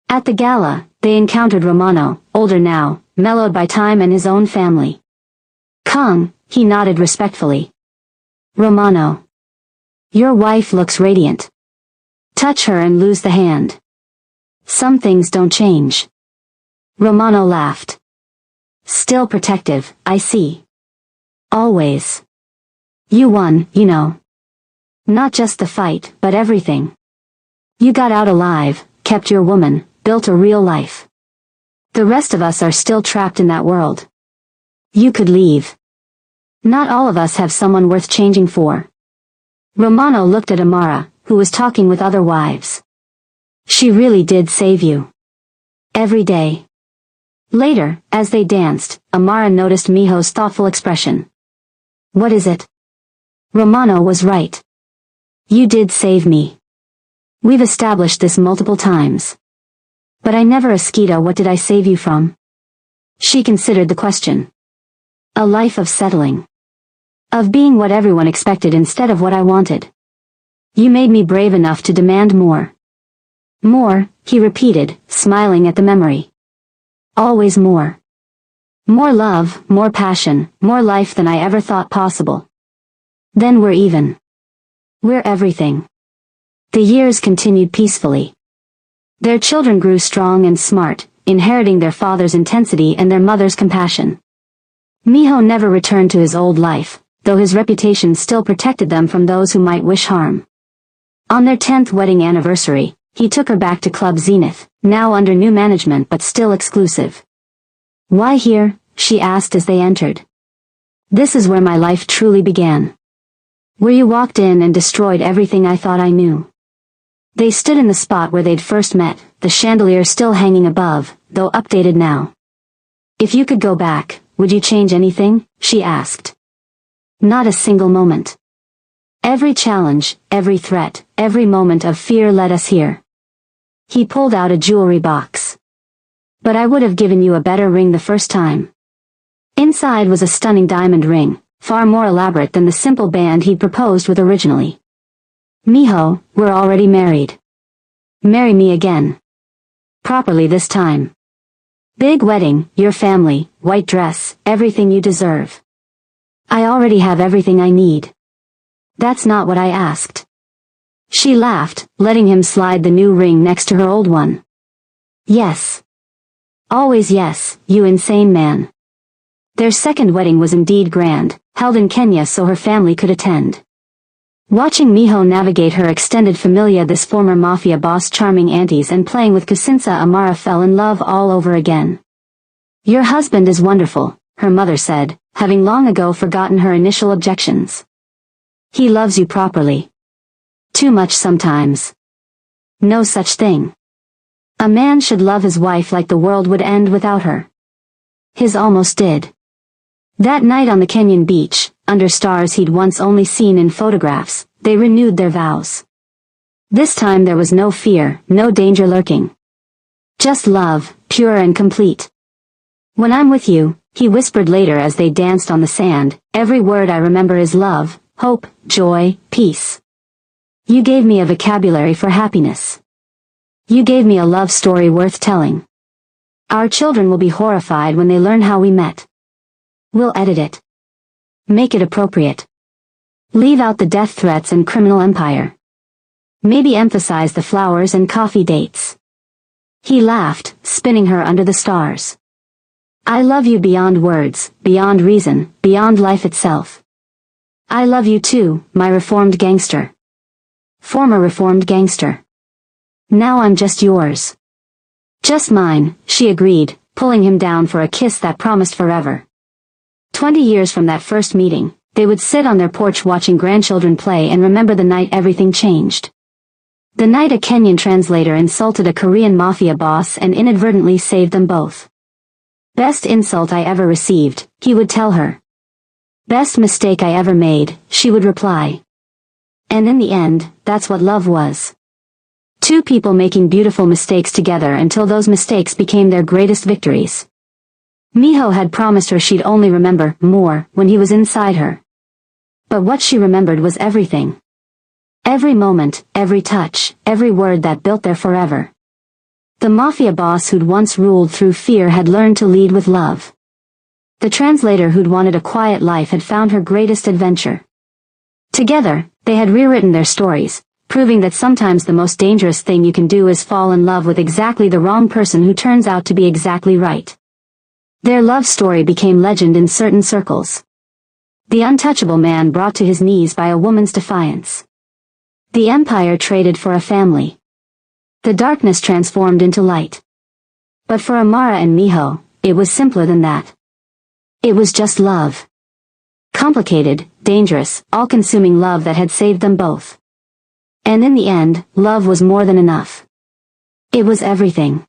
Speaker 1: At the gala, they encountered Romano, older now, mellowed by time and his own family. Kong, he nodded respectfully. Romano. Your wife looks radiant. Touch her and lose the hand. Some things don't change. Romano laughed. Still protective, I see. Always. You won, you know. Not just the fight, but everything. You got out alive, kept your woman, built a real life. The rest of us are still trapped in that world. You could leave. Not all of us have someone worth changing for. Romano looked at Amara, who was talking with other wives. She really did save you. Every day. Later, as they danced, Amara noticed Miho's thoughtful expression. What is it? Romano was right. You did save me. We've established this multiple times. But I never Asquita, what did I save you from? She considered the question. A life of settling. Of being what everyone expected instead of what I wanted. You made me brave enough to demand more. More, he repeated, smiling at the memory. Always more. More love, more passion, more life than I ever thought possible. Then we're even. We're everything. The years continued peacefully. Their children grew strong and smart, inheriting their father's intensity and their mother's compassion. Miho never returned to his old life, though his reputation still protected them from those who might wish harm. On their 10th wedding anniversary, he took her back to Club Zenith, now under new management but still exclusive. Why here? She asked as they entered. This is where my life truly began. Where you walked in and destroyed everything I thought I knew. They stood in the spot where they'd first met, the chandelier still hanging above, though updated now. If you could go back, would you change anything? She asked. Not a single moment. Every challenge, every threat, every moment of fear led us here. He pulled out a jewelry box. But I would have given you a better ring the first time. Inside was a stunning diamond ring, far more elaborate than the simple band he'd proposed with originally. Miho, we're already married. Marry me again. Properly this time. Big wedding, your family, white dress, everything you deserve. I already have everything I need. That's not what I asked. She laughed, letting him slide the new ring next to her old one. Yes. Always yes, you insane man. Their second wedding was indeed grand, held in Kenya so her family could attend. Watching Miho navigate her extended familia, this former mafia boss, charming aunties, and playing with Kusinsa, Amara fell in love all over again. Your husband is wonderful, her mother said, having long ago forgotten her initial objections. He loves you properly. Too much sometimes. No such thing. A man should love his wife like the world would end without her. His almost did. That night on the Kenyan beach, under stars he'd once only seen in photographs, they renewed their vows. This time there was no fear, no danger lurking. Just love, pure and complete. When I'm with you, he whispered later as they danced on the sand, every word I remember is love, hope, joy, peace. You gave me a vocabulary for happiness. You gave me a love story worth telling. Our children will be horrified when they learn how we met. We'll edit it. Make it appropriate. Leave out the death threats and criminal empire. Maybe emphasize the flowers and coffee dates. He laughed, spinning her under the stars. I love you beyond words, beyond reason, beyond life itself. I love you too, my reformed gangster. Former reformed gangster. Now I'm just yours. Just mine, she agreed, pulling him down for a kiss that promised forever. 20 years from that first meeting, they would sit on their porch watching grandchildren play and remember the night everything changed. The night a Kenyan translator insulted a Korean mafia boss and inadvertently saved them both. Best insult I ever received, he would tell her. Best mistake I ever made, she would reply. And in the end, that's what love was. Two people making beautiful mistakes together until those mistakes became their greatest victories. Miho had promised her she'd only remember more when he was inside her. But what she remembered was everything. Every moment, every touch, every word that built their forever. The mafia boss who'd once ruled through fear had learned to lead with love. The translator who'd wanted a quiet life had found her greatest adventure. Together, they had rewritten their stories, proving that sometimes the most dangerous thing you can do is fall in love with exactly the wrong person who turns out to be exactly right. Their love story became legend in certain circles. The untouchable man brought to his knees by a woman's defiance. The empire traded for a family. The darkness transformed into light. But for Amara and Miho, it was simpler than that. It was just love. Complicated, dangerous, all-consuming love that had saved them both. And in the end, love was more than enough. It was everything.